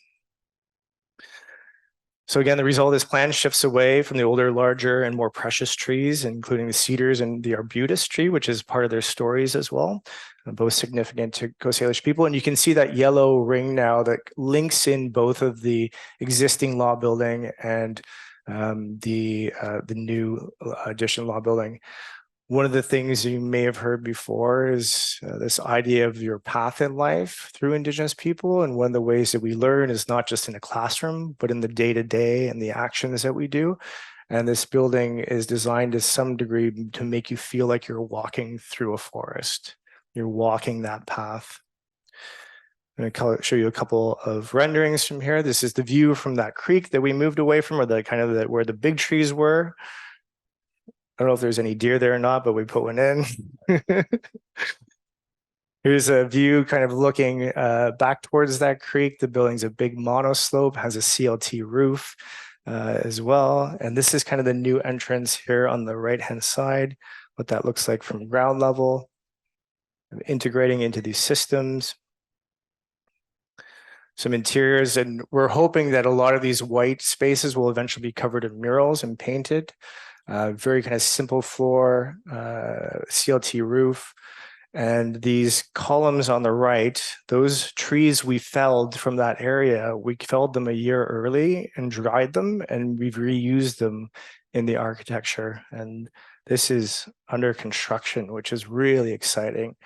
So again, the result of this plan shifts away from the older, larger, and more precious trees, including the cedars and the arbutus tree, which is part of their stories as well, both significant to Coast Salish people. And you can see that yellow ring now that links in both of the existing law building and the new addition law building. One of the things you may have heard before is this idea of your path in life through Indigenous people. And one of the ways that we learn is not just in a classroom, but in the day-to-day and the actions that we do. And this building is designed to some degree to make you feel like you're walking through a forest. You're walking that path. I'm going to show you a couple of renderings from here. This is the view from that creek that we moved away from, or the kind of where the big trees were. I don't know if there's any deer there or not, but we put one in. Here's a view kind of looking back towards that creek. The building's a big monoslope, has a CLT roof as well. And this is kind of the new entrance here on the right-hand side, what that looks like from ground level, integrating into these systems. Some interiors, and we're hoping that a lot of these white spaces will eventually be covered in murals and painted. Very kind of simple floor, CLT roof, and these columns on the right, those trees we felled from that area, we felled them a year early and dried them, and we've reused them in the architecture. And this is under construction, which is really exciting.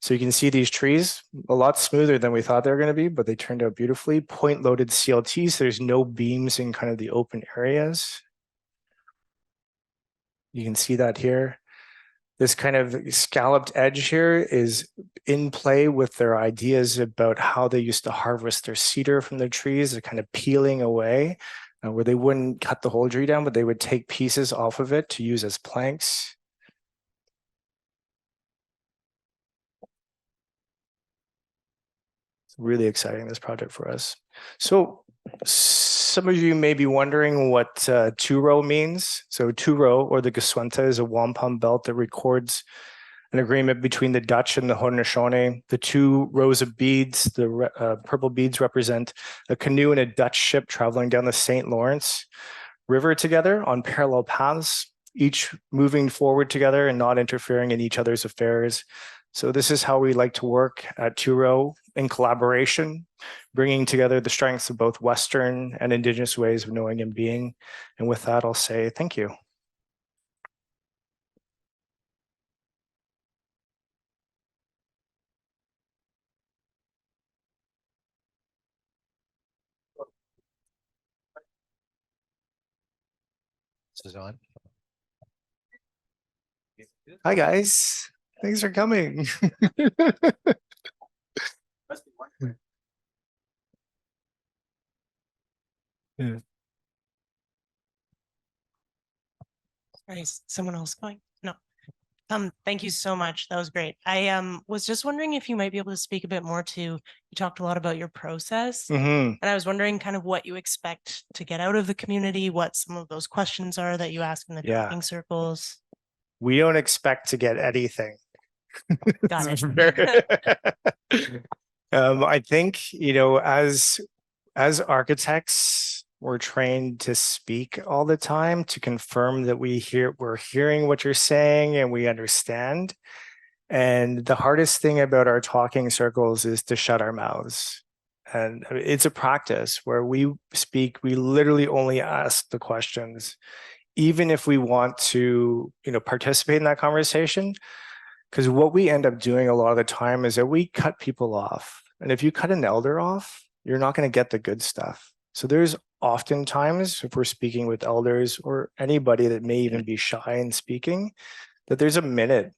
So you can see these trees a lot smoother than we thought they were going to be, but they turned out beautifully. Point loaded CLT, so there's no beams in kind of the open areas. You can see that here. This kind of scalloped edge here is in play with their ideas about how they used to harvest their cedar from the trees. They're kind of peeling away, where they wouldn't cut the whole tree down, but they would take pieces off of it to use as planks. It's really exciting, this project for us. So some of you may be wondering what two-row means. So two-row, or the Geswenta, is a wampum belt that records an agreement between the Dutch and the Haudenosaunee. The two rows of beads, the purple beads, represent a canoe and a Dutch ship traveling down the St. Lawrence River together on parallel paths, each moving forward together and not interfering in each other's affairs. So this is how we like to work at two-row, in collaboration, bringing together the strengths of both Western and Indigenous ways of knowing and being. And with that, I'll say thank you. This is on. Hi, guys. Thanks for coming. Yeah. Is someone else going? No. Thank you so much. That was great. I was just wondering if you might be able to speak a bit more to, you talked a lot about your process. And I was wondering kind of what you expect to get out of the community, what some of those questions are that you ask in the talking circles. We don't expect to get anything. Got it. I think, you know, as architects, we're trained to speak all the time to confirm that we're hearing what you're saying and we understand. And the hardest thing about our talking circles is to shut our mouths. And it's a practice where we speak, we literally only ask the questions, even if we want to, participate in that conversation. Because what we end up doing a lot of the time is that we cut people off. And if you cut an elder off, you're not going to get the good stuff. So there's oftentimes, if we're speaking with elders or anybody that may even be shy in speaking, that there's a minute,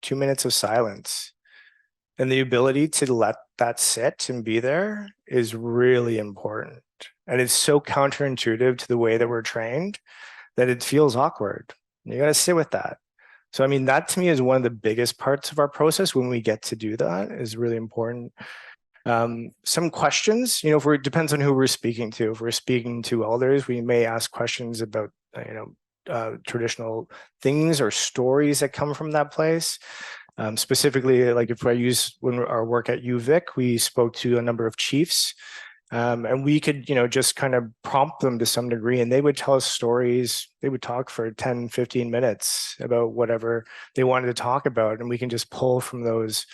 2 minutes of silence. And the ability to let that sit and be there is really important. And it's so counterintuitive to the way that we're trained that it feels awkward. You got to sit with that. So, I mean, that to me is one of the biggest parts of our process when we get to do that is really important. Some questions, if it depends on who we're speaking to. If we're speaking to elders, we may ask questions about, traditional things or stories that come from that place. Specifically, like if I use when our work at UVic, we spoke to a number of chiefs. And we could, just kind of prompt them to some degree, and they would tell us stories. They would talk for 10, 15 minutes about whatever they wanted to talk about. And we can just pull from those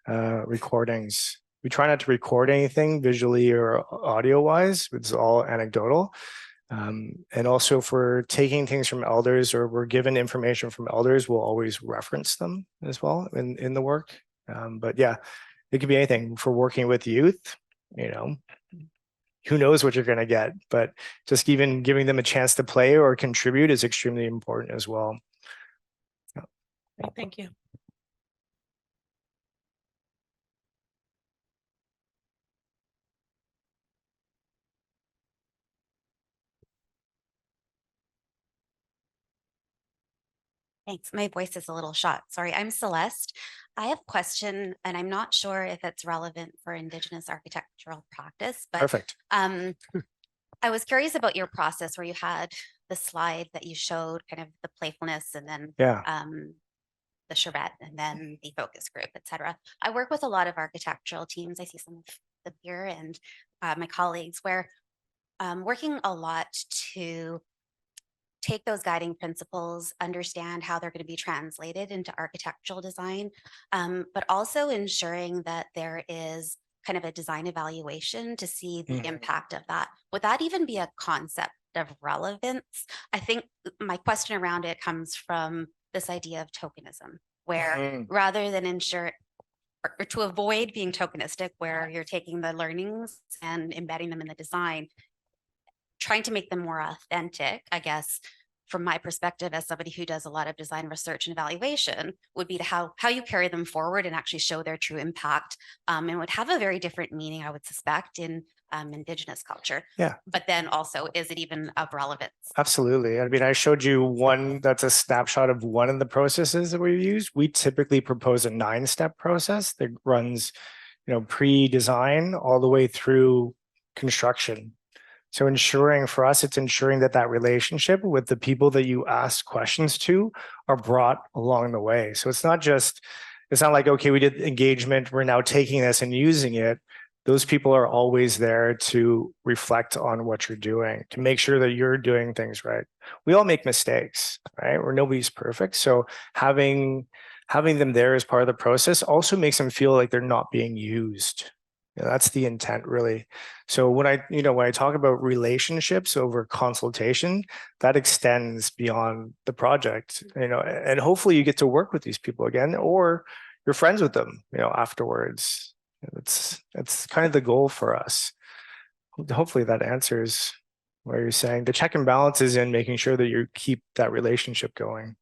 recordings. We try not to record anything visually or audio wise. It's all anecdotal. And also if we're taking things from elders or we're given information from elders, we'll always reference them as well in the work. But yeah, it could be anything. For working with youth, who knows what you're going to get, but just even giving them a chance to play or contribute is extremely important as well. Thank you. Thanks. My voice is a little shot. Sorry, I'm Celeste. I have a question, and I'm not sure if it's relevant for Indigenous architectural practice, but Perfect. I was curious about your process where you had the slide that you showed kind of the playfulness and then the charrette and then the focus group, etc. I work with a lot of architectural teams. I see some of them here and my colleagues where working a lot to take those guiding principles, understand how they're going to be translated into architectural design, but also ensuring that there is kind of a design evaluation to see the impact of that. Would that even be a concept of relevance? I think my question around it comes from this idea of tokenism, where rather than ensure or to avoid being tokenistic, where you're taking the learnings and embedding them in the design, trying to make them more authentic, I guess, from my perspective as somebody who does a lot of design research and evaluation, would be to how you carry them forward and actually show their true impact, and would have a very different meaning, I would suspect, in Indigenous culture. Yeah. But then also, is it even of relevance? Absolutely. I mean, I showed you one, that's a snapshot of one of the processes that we use. We typically propose a 9-step process that runs, pre-design all the way through construction. So ensuring for us, it's ensuring that that relationship with the people that you ask questions to are brought along the way. So it's not like, okay, we did engagement, we're now taking this and using it. Those people are always there to reflect on what you're doing, to make sure that you're doing things right. We all make mistakes, right? Or nobody's perfect. So having them there as part of the process also makes them feel like they're not being used. That's the intent, really. So when I talk about relationships over consultation, that extends beyond the project, and hopefully you get to work with these people again, or you're friends with them, afterwards. It's kind of the goal for us. Hopefully that answers what you're saying. The check and balance is in making sure that you keep that relationship going.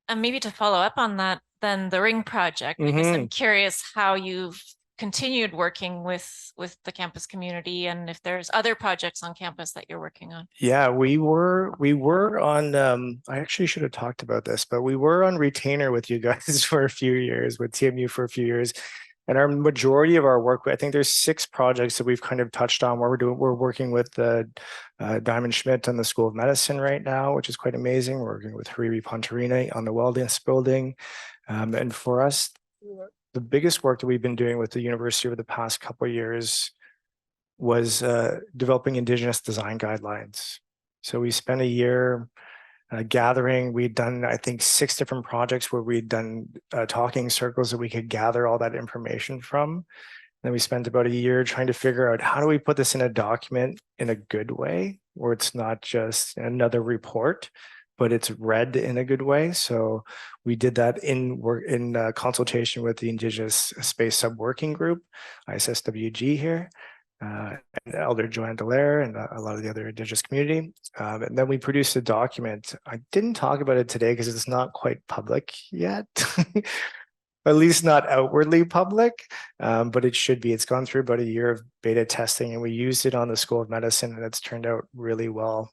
And maybe to follow up on that, then the Ring project, I guess I'm curious how you've continued working with the campus community and if there's other projects on campus that you're working on. Yeah, we were on, I actually should have talked about this, but we were on retainer with you guys for a few years, with TMU for a few years. And our majority of our work, I think there's 6 projects that we've kind of touched on where we're working with Diamond Schmidt on the School of Medicine right now, which is quite amazing. We're working with Hariri Pontarina on the wellness building. And for us, the biggest work that we've been doing with the university over the past couple of years was developing Indigenous design guidelines. So we spent a year gathering. We'd done, I think, 6 different projects where we'd done talking circles that we could gather all that information from. Then we spent about a year trying to figure out how do we put this in a document in a good way, where it's not just another report, but it's read in a good way. So we did that in consultation with the Indigenous Space Sub-Working Group, ISSWG here, and Elder Joanne Dallaire and a lot of the other Indigenous community. And then we produced a document. I didn't talk about it today because it's not quite public yet. At least not outwardly public, but it should be. It's gone through about a year of beta testing, and we used it on the School of Medicine, and it's turned out really well.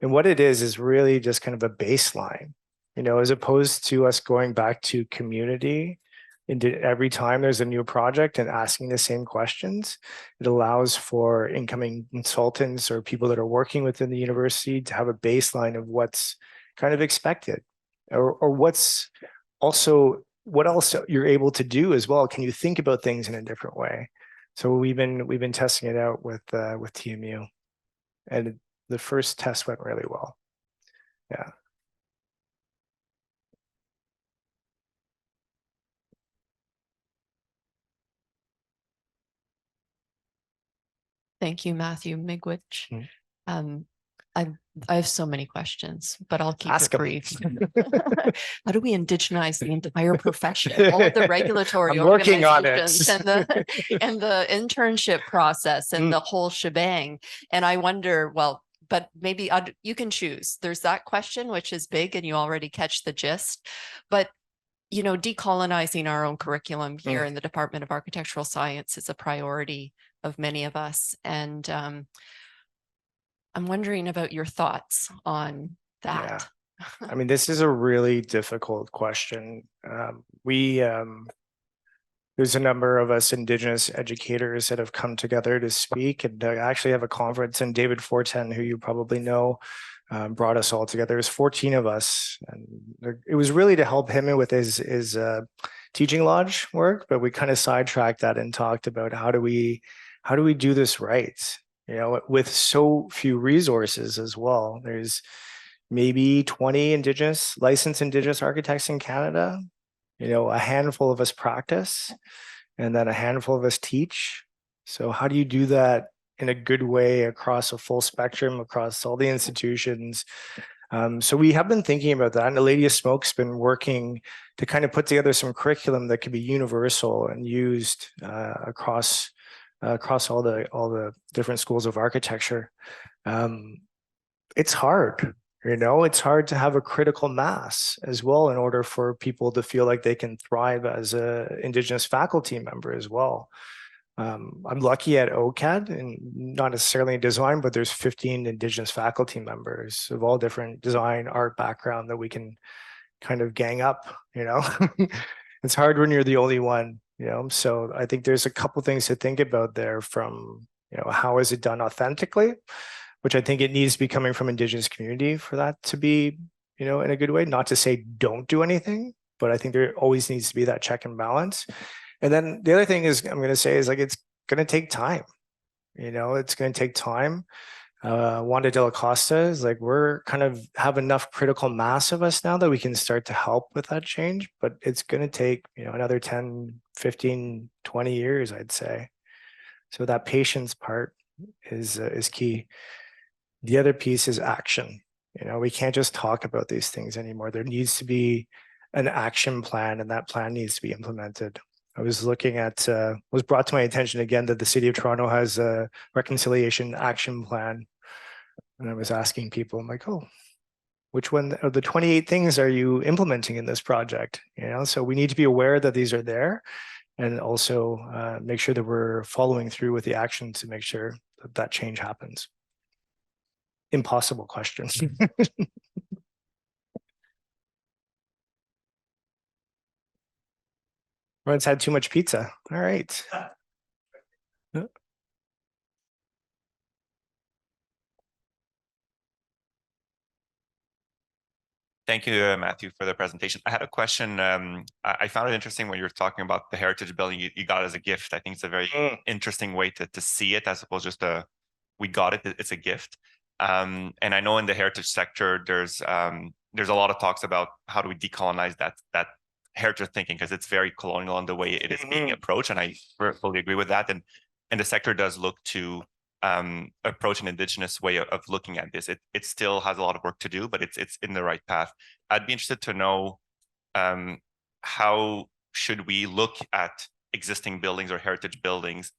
And what it is really just kind of a baseline, as opposed to us going back to community every time there's a new project and asking the same questions. It allows for incoming consultants or people that are working within the university to have a baseline of what's kind of expected, or what's also what else you're able to do as well. Can you think about things in a different way? So we've been testing it out with TMU, and the first test went really well. Yeah. Thank you, Matthew Migwich. I have so many questions, but I'll keep it brief. How do we indigenize the entire profession, all of the regulatory organizations and the internship process and the whole shebang? And I wonder, well, but maybe you can choose. There's that question, which is big, and you already catch the gist. But decolonizing our own curriculum here in the Department of Architectural Science is a priority of many of us. And I'm wondering about your thoughts on that. Yeah. I mean, this is a really difficult question. There's a number of us Indigenous educators that have come together to speak, and I actually have a conference, and David Forten, who you probably know, brought us all together. There's 14 of us, and it was really to help him with his teaching lodge work, but we kind of sidetracked that and talked about how do we do this right? With so few resources as well. There's maybe 20 licensed Indigenous architects in Canada. A handful of us practice, and then a handful of us teach. So how do you do that in a good way across a full spectrum, across all the institutions? So we have been thinking about that, and the Lady of Smoke's been working to kind of put together some curriculum that could be universal and used across all the different schools of architecture. It's hard, it's hard to have a critical mass as well in order for people to feel like they can thrive as a Indigenous faculty member as well. I'm lucky at OCAD, and not necessarily in design, but there's 15 Indigenous faculty members of all different design, art background that we can kind of gang up, It's hard when you're the only one. So I think there's a couple things to think about there from, how is it done authentically, which I think it needs to be coming from Indigenous community for that to be, in a good way. Not to say don't do anything, but I think there always needs to be that check and balance. And then the other thing is, I'm going to say is it's going to take time. It's going to take time. Wanda de la Costa is we're kind of have enough critical mass of us now that we can start to help with that change, but it's going to take, another 10, 15, 20 years, I'd say. So that patience part is key. The other piece is action. We can't just talk about these things anymore. There needs to be an action plan, and that plan needs to be implemented. I was looking at, was brought to my attention again that the City of Toronto has a reconciliation action plan. And I was asking people, I'm like, oh, which one of the 28 things are you implementing in this project? So we need to be aware that these are there, and also make sure that we're following through with the action to make sure that that change happens. Impossible question. Everyone's had too much pizza. All right. Thank you, Matthew, for the presentation. I had a question. I found it interesting when you were talking about the heritage building you got as a gift. I think it's a very interesting way to see it, as opposed to just we got it, it's a gift. And I know in the heritage sector, there's a lot of talks about how do we decolonize that heritage thinking, because it's very colonial in the way it is being approached. And I fully agree with that. And the sector does look to approach an indigenous way of looking at this. It still has a lot of work to do, but it's in the right path. I'd be interested to know how should we look at existing buildings or heritage buildings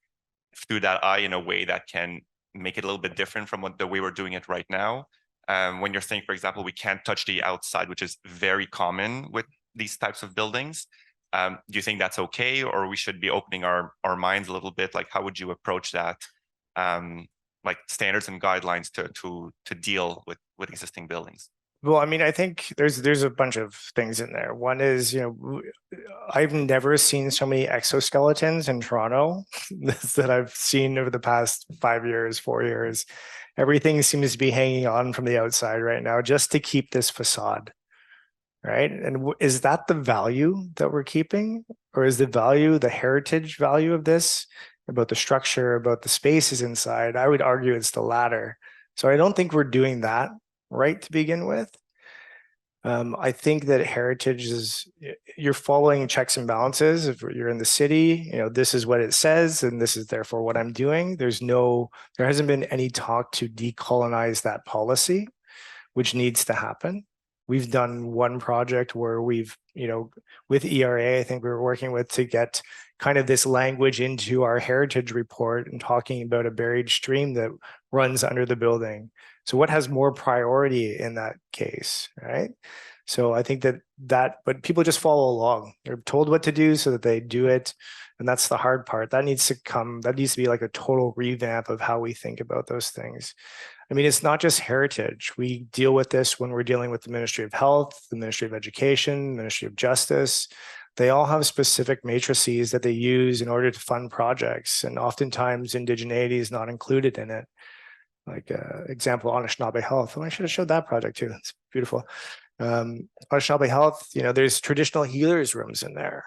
through that eye in a way that can make it a little bit different from the way we're doing it right now. When you're saying, for example, we can't touch the outside, which is very common with these types of buildings. Do you think that's okay, or we should be opening our minds a little bit? Like, how would you approach that? Like standards and guidelines to deal with existing buildings? Well, I mean, I think there's a bunch of things in there. One is, I've never seen so many exoskeletons in Toronto that I've seen over the past 5 years, 4 years. Everything seems to be hanging on from the outside right now just to keep this facade, right? And is that the value that we're keeping, or is the heritage value of this, about the structure, about the spaces inside? I would argue it's the latter. So I don't think we're doing that right to begin with. I think that heritage is, you're following checks and balances. If you're in the city, this is what it says, and this is therefore what I'm doing. There hasn't been any talk to decolonize that policy, which needs to happen. We've done one project where we've, with ERA, I think we were working with to get kind of this language into our heritage report and talking about a buried stream that runs under the building. So what has more priority in that case, right? So I think but people just follow along. They're told what to do so that they do it. And that's the hard part. That needs to be like a total revamp of how we think about those things. I mean, it's not just heritage. We deal with this when we're dealing with the Ministry of Health, the Ministry of Education, Ministry of Justice. They all have specific matrices that they use in order to fund projects. And oftentimes indigeneity is not included in it. Like example, Anishinaabe Health. Oh, I should have showed that project too. It's beautiful. Anishinaabe Health, there's traditional healers rooms in there,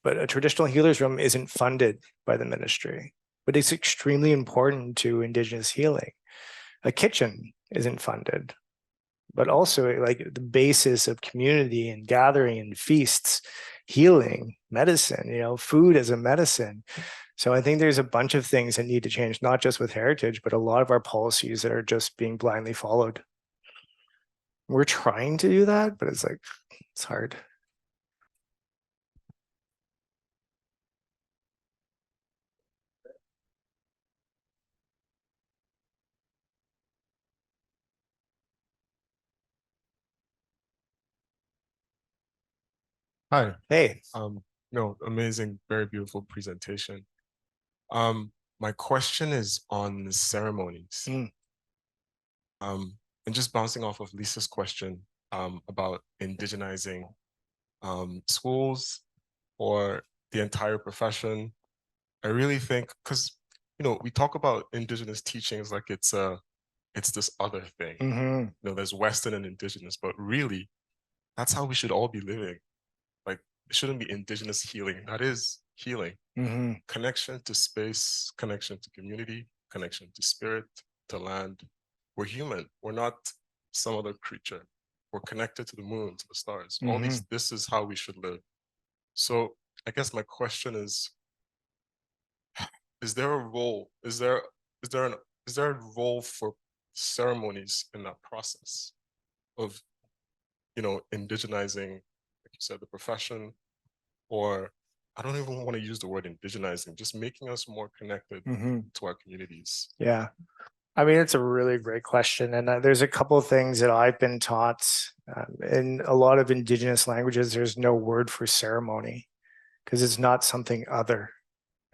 but a traditional healers room isn't funded by the ministry, but it's extremely important to Indigenous healing. A kitchen isn't funded, but also like the basis of community and gathering and feasts, healing, medicine, food as a medicine. So I think there's a bunch of things that need to change, not just with heritage, but a lot of our policies that are just being blindly followed. We're trying to do that, but it's hard. Hi. Hey. No, amazing, very beautiful presentation. My question is on the ceremonies. And just bouncing off of Lisa's question about indigenizing schools or the entire profession. I really think, because we talk about Indigenous teachings like it's this other thing. There's Western and Indigenous, but really, that's how we should all be living. Like, it shouldn't be Indigenous healing. That is healing. Connection to space, connection to community, connection to spirit, to land. We're human. We're not some other creature. We're connected to the moon, to the stars. All these, this is how we should live. So I guess my question is there a role? Is there a role for ceremonies in that process of, indigenizing, like you said, the profession, or I don't even want to use the word indigenizing, just making us more connected to our communities? Yeah. I mean, it's a really great question. And there's a couple of things that I've been taught. In a lot of Indigenous languages, there's no word for ceremony because it's not something other.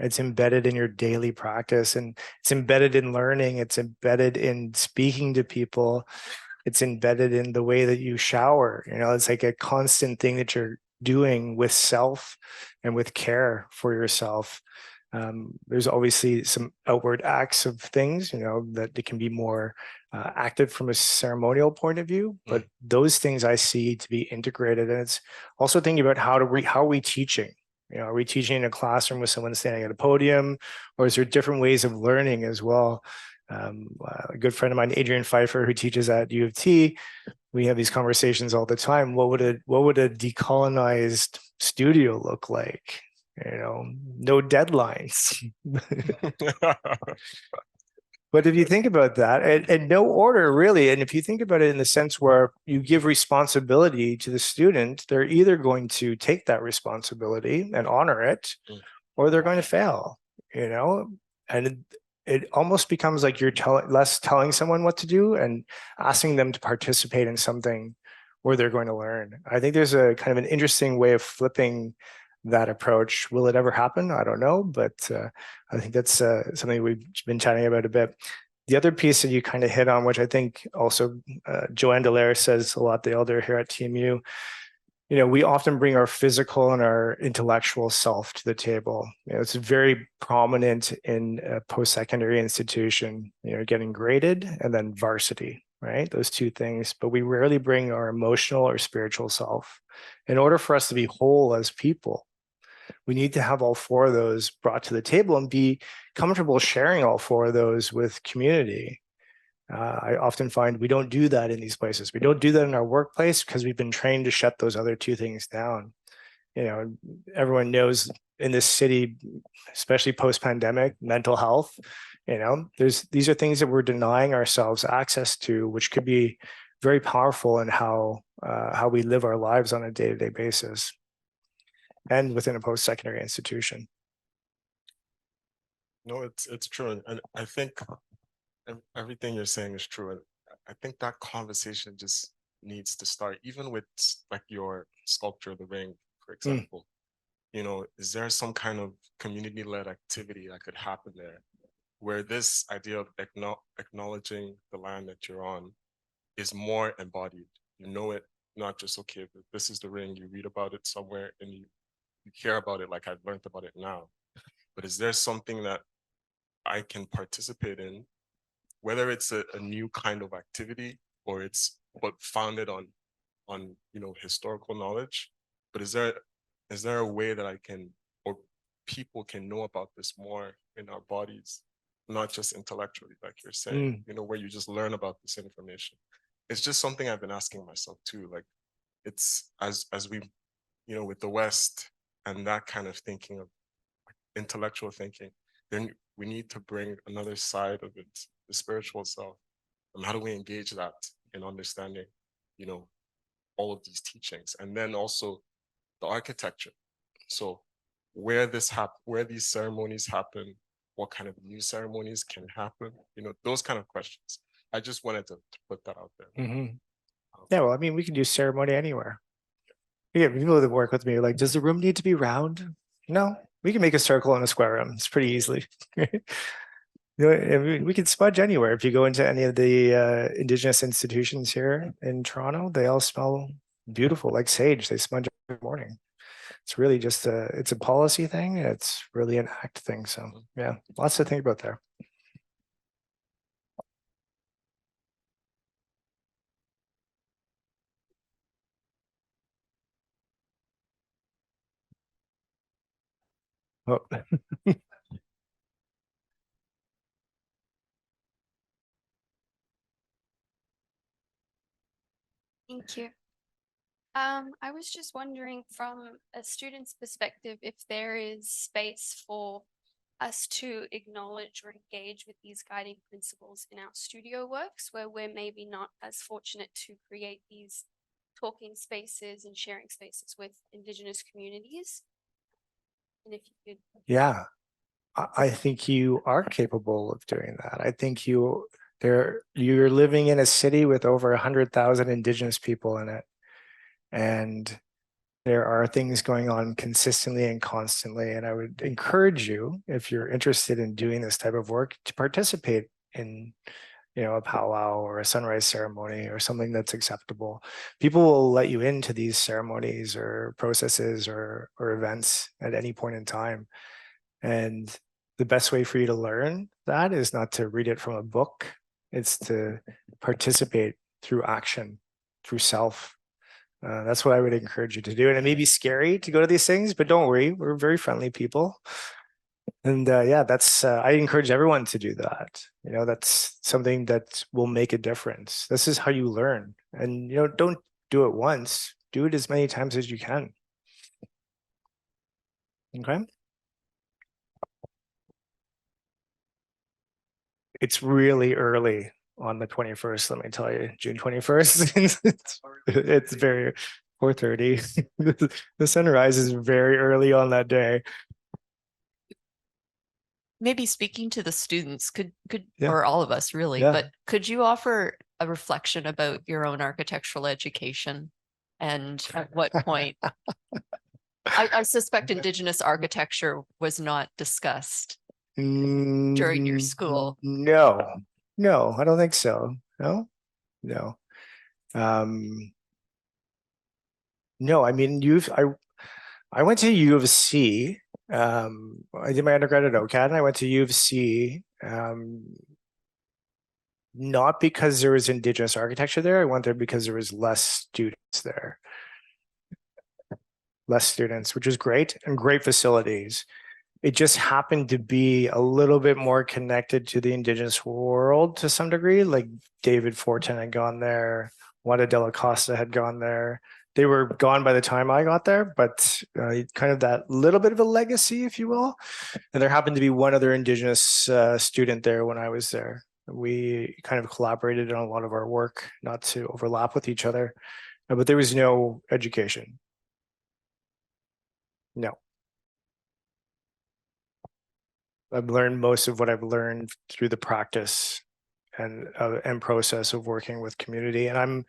It's embedded in your daily practice, and it's embedded in learning. It's embedded in speaking to people. It's embedded in the way that you shower. It's like a constant thing that you're doing with self and with care for yourself. There's obviously some outward acts of things, that they can be more active from a ceremonial point of view, but those things I see to be integrated. And it's also thinking about how are we teaching? You know, are we teaching in a classroom with someone standing at a podium, or is there different ways of learning as well? A good friend of mine, Adrian Pfeiffer, who teaches at U of T, we have these conversations all the time. What would a decolonized studio look like? You know, no deadlines. But if you think about that, and no order really, and if you think about it in the sense where you give responsibility to the student, they're either going to take that responsibility and honor it, or they're going to fail, you know? And it almost becomes like you're less telling someone what to do and asking them to participate in something where they're going to learn. I think there's a kind of an interesting way of flipping that approach. Will it ever happen? I don't know, but I think that's something we've been chatting about a bit. The other piece that you kind of hit on, which I think also Joanne Dallaire says a lot, the elder here at TMU, you know, we often bring our physical and our intellectual self to the table. You know, it's very prominent in a post-secondary institution, you know, getting graded and then varsity, right? Those two things, but we rarely bring our emotional or spiritual self. In order for us to be whole as people, we need to have all four of those brought to the table and be comfortable sharing all four of those with community. I often find we don't do that in these places. We don't do that in our workplace because we've been trained to shut those other two things down. You know, everyone knows in this city, especially post-pandemic, mental health, you know, these are things that we're denying ourselves access to, which could be very powerful in how we live our lives on a day-to-day basis and within a post-secondary institution. No, it's true. And I think everything you're saying is true. And I think that conversation just needs to start, even with like your sculpture, the ring, for example. You know, is there some kind of community-led activity that could happen there where this idea of acknowledging the land that you're on is more embodied? You know it, not just, okay, but this is the ring, you read about it somewhere and you hear about it like I've learned about it now. But is there something that I can participate in, whether it's a new kind of activity or it's but founded on you know, historical knowledge? But is there a way that I can, or people can know about this more in our bodies, not just intellectually, like you're saying, you know, where you just learn about this information? It's just something I've been asking myself too. Like, it's as we, you know, with the West and that kind of thinking of intellectual thinking, then we need to bring another side of it, the spiritual self. And how do we engage that in understanding, you know, all of these teachings? And then also the architecture. So where these ceremonies happen, what kind of new ceremonies can happen, you know, those kind of questions. I just wanted to put that out there. Yeah, well, I mean, we can do ceremony anywhere. Yeah, people that work with me are like, does the room need to be round? No, we can make a circle and a square room. It's pretty easily. You know, we can smudge anywhere. If you go into any of the Indigenous institutions here in Toronto, they all smell beautiful, like sage. They smudge every morning. It's really just it's a policy thing. It's really an act thing. So yeah, lots to think about there. Oh. Thank you. I was just wondering from a student's perspective, if there is space for us to acknowledge or engage with these guiding principles in our studio works, where we're maybe not as fortunate to create these talking spaces and sharing spaces with Indigenous communities. And if you could. Yeah, I think you are capable of doing that. I think you're living in a city with over 100,000 Indigenous people in it. And there are things going on consistently and constantly. And I would encourage you, if you're interested in doing this type of work, to participate in, you know, a powwow or a sunrise ceremony or something that's acceptable. People will let you into these ceremonies or processes or events at any point in time. And the best way for you to learn that is not to read it from a book It's to participate through action, through self. That's what I would encourage you to do. And it may be scary to go to these things, but don't worry, we're very friendly people. And yeah, that's I encourage everyone to do that. You know, that's something that will make a difference. This is how you learn. And you know, don't do it once. Do it as many times as you can. Okay. It's really early on the 21st, let me tell you, June 21st. It's very 4:30. The sunrise is very early on that day. Maybe speaking to the students, Yeah. or all of us really, Yeah. but could you offer a reflection about your own architectural education and at what point? I suspect Indigenous architecture was not discussed during your school. No, I don't think so. No. No, I mean, I went to U of C. I did my undergrad at OCAD and I went to U of C. Not because there was Indigenous architecture there. I went there because there was less students there. Less students, which was great, and great facilities. It just happened to be a little bit more connected to the Indigenous world to some degree. Like David Fortin had gone there, Wanda Della Costa had gone there. They were gone by the time I got there, but kind of that little bit of a legacy, if you will. And there happened to be one other Indigenous student there when I was there. We kind of collaborated on a lot of our work, not to overlap with each other, but there was no education. No. I've learned most of what I've learned through the practice and process of working with community. And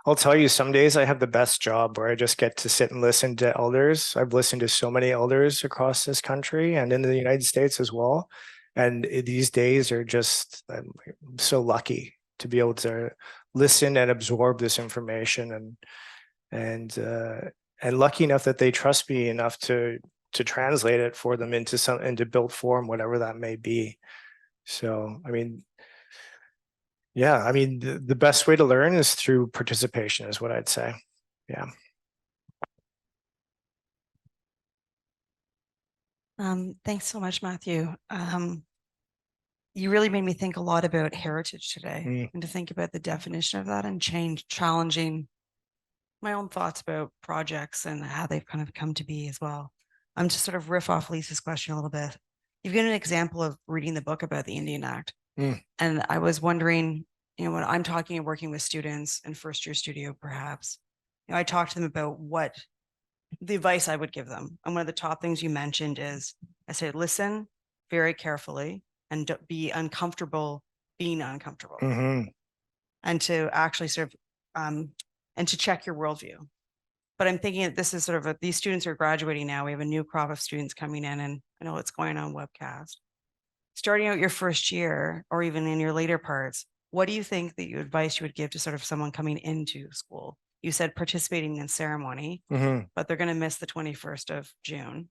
I'll tell you, some days I have the best job where I just get to sit and listen to elders. I've listened to so many elders across this country and in the United States as well. And these days are just, I'm so lucky to be able to listen and absorb this information and lucky enough that they trust me enough to translate it for them into built form, whatever that may be. So, I mean, yeah, I mean, the best way to learn is through participation is what I'd say. Yeah. Thanks so much, Matthew. You really made me think a lot about heritage today and to think about the definition of that and challenging my own thoughts about projects and how they've kind of come to be as well. I'm just sort of riff off Lisa's question a little bit. You've given an example of reading the book about the Indian Act. And I was wondering, you know, when I'm talking and working with students in first year studio, perhaps, you know, I talk to them about what the advice I would give them. And one of the top things you mentioned is I said, listen very carefully and don't be uncomfortable being uncomfortable. And to actually sort of, and to check your worldview. But I'm thinking that this is sort of these students are graduating now. We have a new crop of students coming in, and I know what's going on webcast. Starting out your first year, or even in your later parts, what do you think that advice you would give to sort of someone coming into school? You said participating in ceremony, but they're going to miss the 21st of June.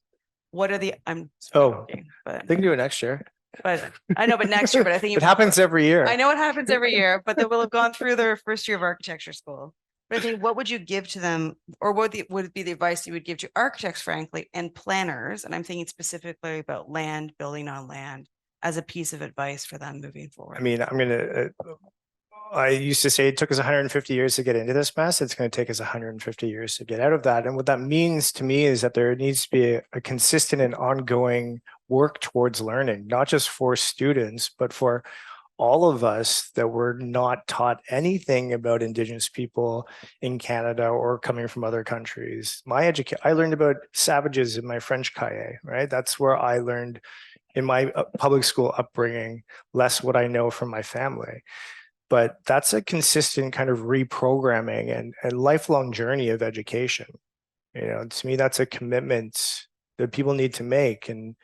What are the, they can do it next year. But I know, but next year, but I think it happens every year. I know it happens every year, but they will have gone through their first year of architecture school. But I think, what would you give to them, or what would it be the advice you would give to architects, frankly, and planners? And I'm thinking specifically about land, building on land, as a piece of advice for them moving forward. I mean, I used to say it took us 150 years to get into this mess. It's going to take us 150 years to get out of that. And what that means to me is that there needs to be a consistent and ongoing work towards learning, not just for students, but for all of us that were not taught anything about Indigenous people in Canada or coming from other countries. I learned about savages in my French cahier, right? That's where I learned in my public school upbringing, less what I know from my family. But that's a consistent kind of reprogramming and lifelong journey of education. You know, to me, that's a commitment that people need to make. And,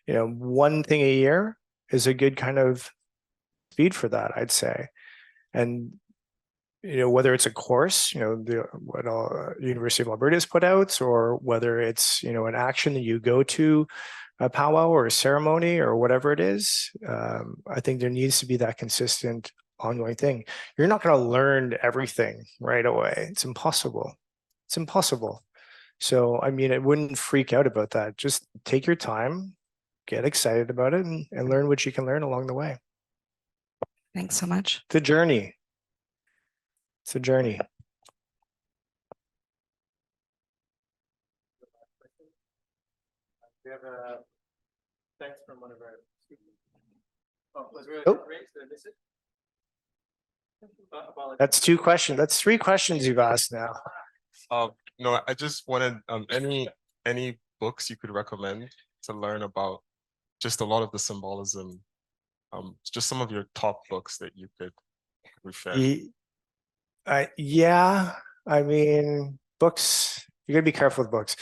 you know, one thing a year is a good kind of speed for that, I'd say. And, you know, whether it's a course, you know, what University of Alberta has put out, or whether it's, you know, an action that you go to, a powwow or a ceremony or whatever it is, I think there needs to be that consistent ongoing thing. You're not going to learn everything right away. It's impossible. It's impossible. So, I mean, I wouldn't freak out about that. Just take your time, get excited about it, and learn what you can learn along the way. Thanks so much. It's a journey. It's a journey. We have a thanks from one of our students. Oh, was there Oh. a raise? Did I miss it? That's 2 questions. That's 3 questions you've asked now. No, I just wanted any books you could recommend to learn about just a lot of the symbolism. Just some of your top books that you could refer. Yeah, I mean, books, you gotta be careful with books.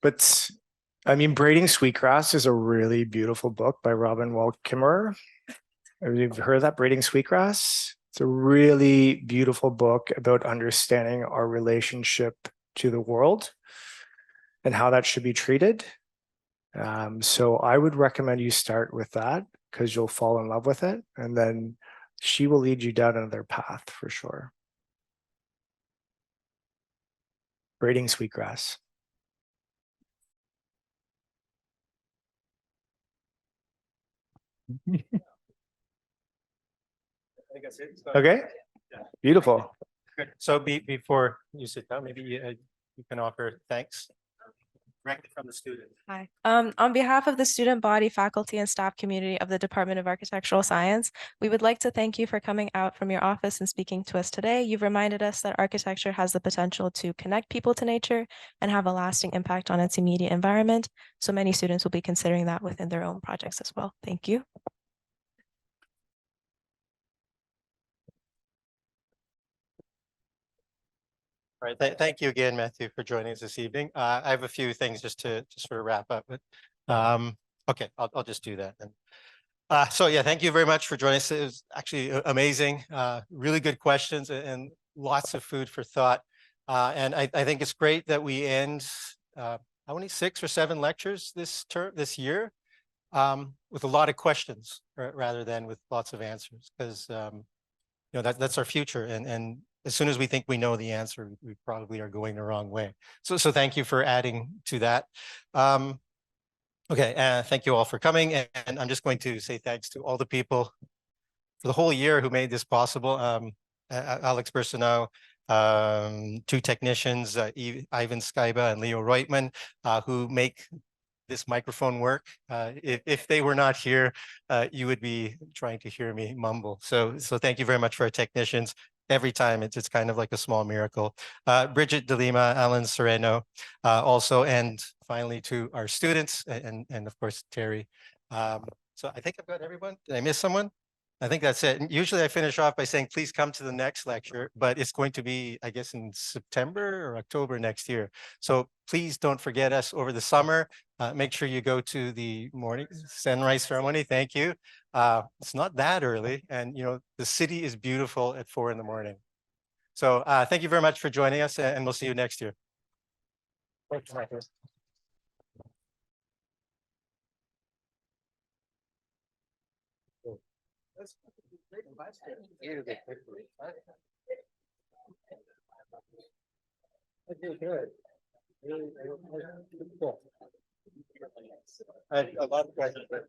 But I mean, Braiding Sweetgrass is a really beautiful book by Robin Wall Kimmerer. Have you heard of that, Braiding Sweetgrass? It's a really beautiful book about understanding our relationship to the world and how that should be treated. So I would recommend you start with that because you'll fall in love with it, and then she will lead you down another path for sure. Braiding Sweetgrass. I think that's it. Okay, Yeah. beautiful. Good. So before you sit down, maybe you can offer thanks directly from the student. Hi. On behalf of the student body, faculty, and staff community of the Department of Architectural Science, we would like to thank you for coming out from your office and speaking to us today. You've reminded us that architecture has the potential to connect people to nature and have a lasting impact on its immediate environment. So many students will be considering that within their own projects as well. Thank you. All right, thank you again, Matthew, for joining us this evening. I have a few things just to sort of wrap up with. Okay, I'll just do that then. So yeah, thank you very much for joining us. It was actually amazing, really good questions and lots of food for thought. And I think it's great that we end how many 6 or 7 lectures this year with a lot of questions rather than with lots of answers, because you know that's our future, and as soon as we think we know the answer, we probably are going the wrong way. So thank you for adding to that. Okay, thank you all for coming, and I'm just going to say thanks to all the people for the whole year who made this possible. Alex Bersoneau, 2 technicians, Ivan Skyba and Leo Reutman, who make this microphone work. If they were not here, you would be trying to hear me mumble. So thank you very much for our technicians. Every time it's kind of like a small miracle. Bridget DeLima, Alan Sereno, also, and finally to our students and of course Terry. So I think I've got everyone. Did I miss someone? I think that's it. And usually I finish off by saying, please come to the next lecture, but it's going to be, I guess, in September or October next year. So please don't forget us over the summer. Make sure you go to the morning sunrise ceremony. Thank you. It's not that early, and you know the city is beautiful at 4 in the morning. So thank you very much for joining us, and we'll see you next year. Okay, good. Really, cool. I have a lot of questions, but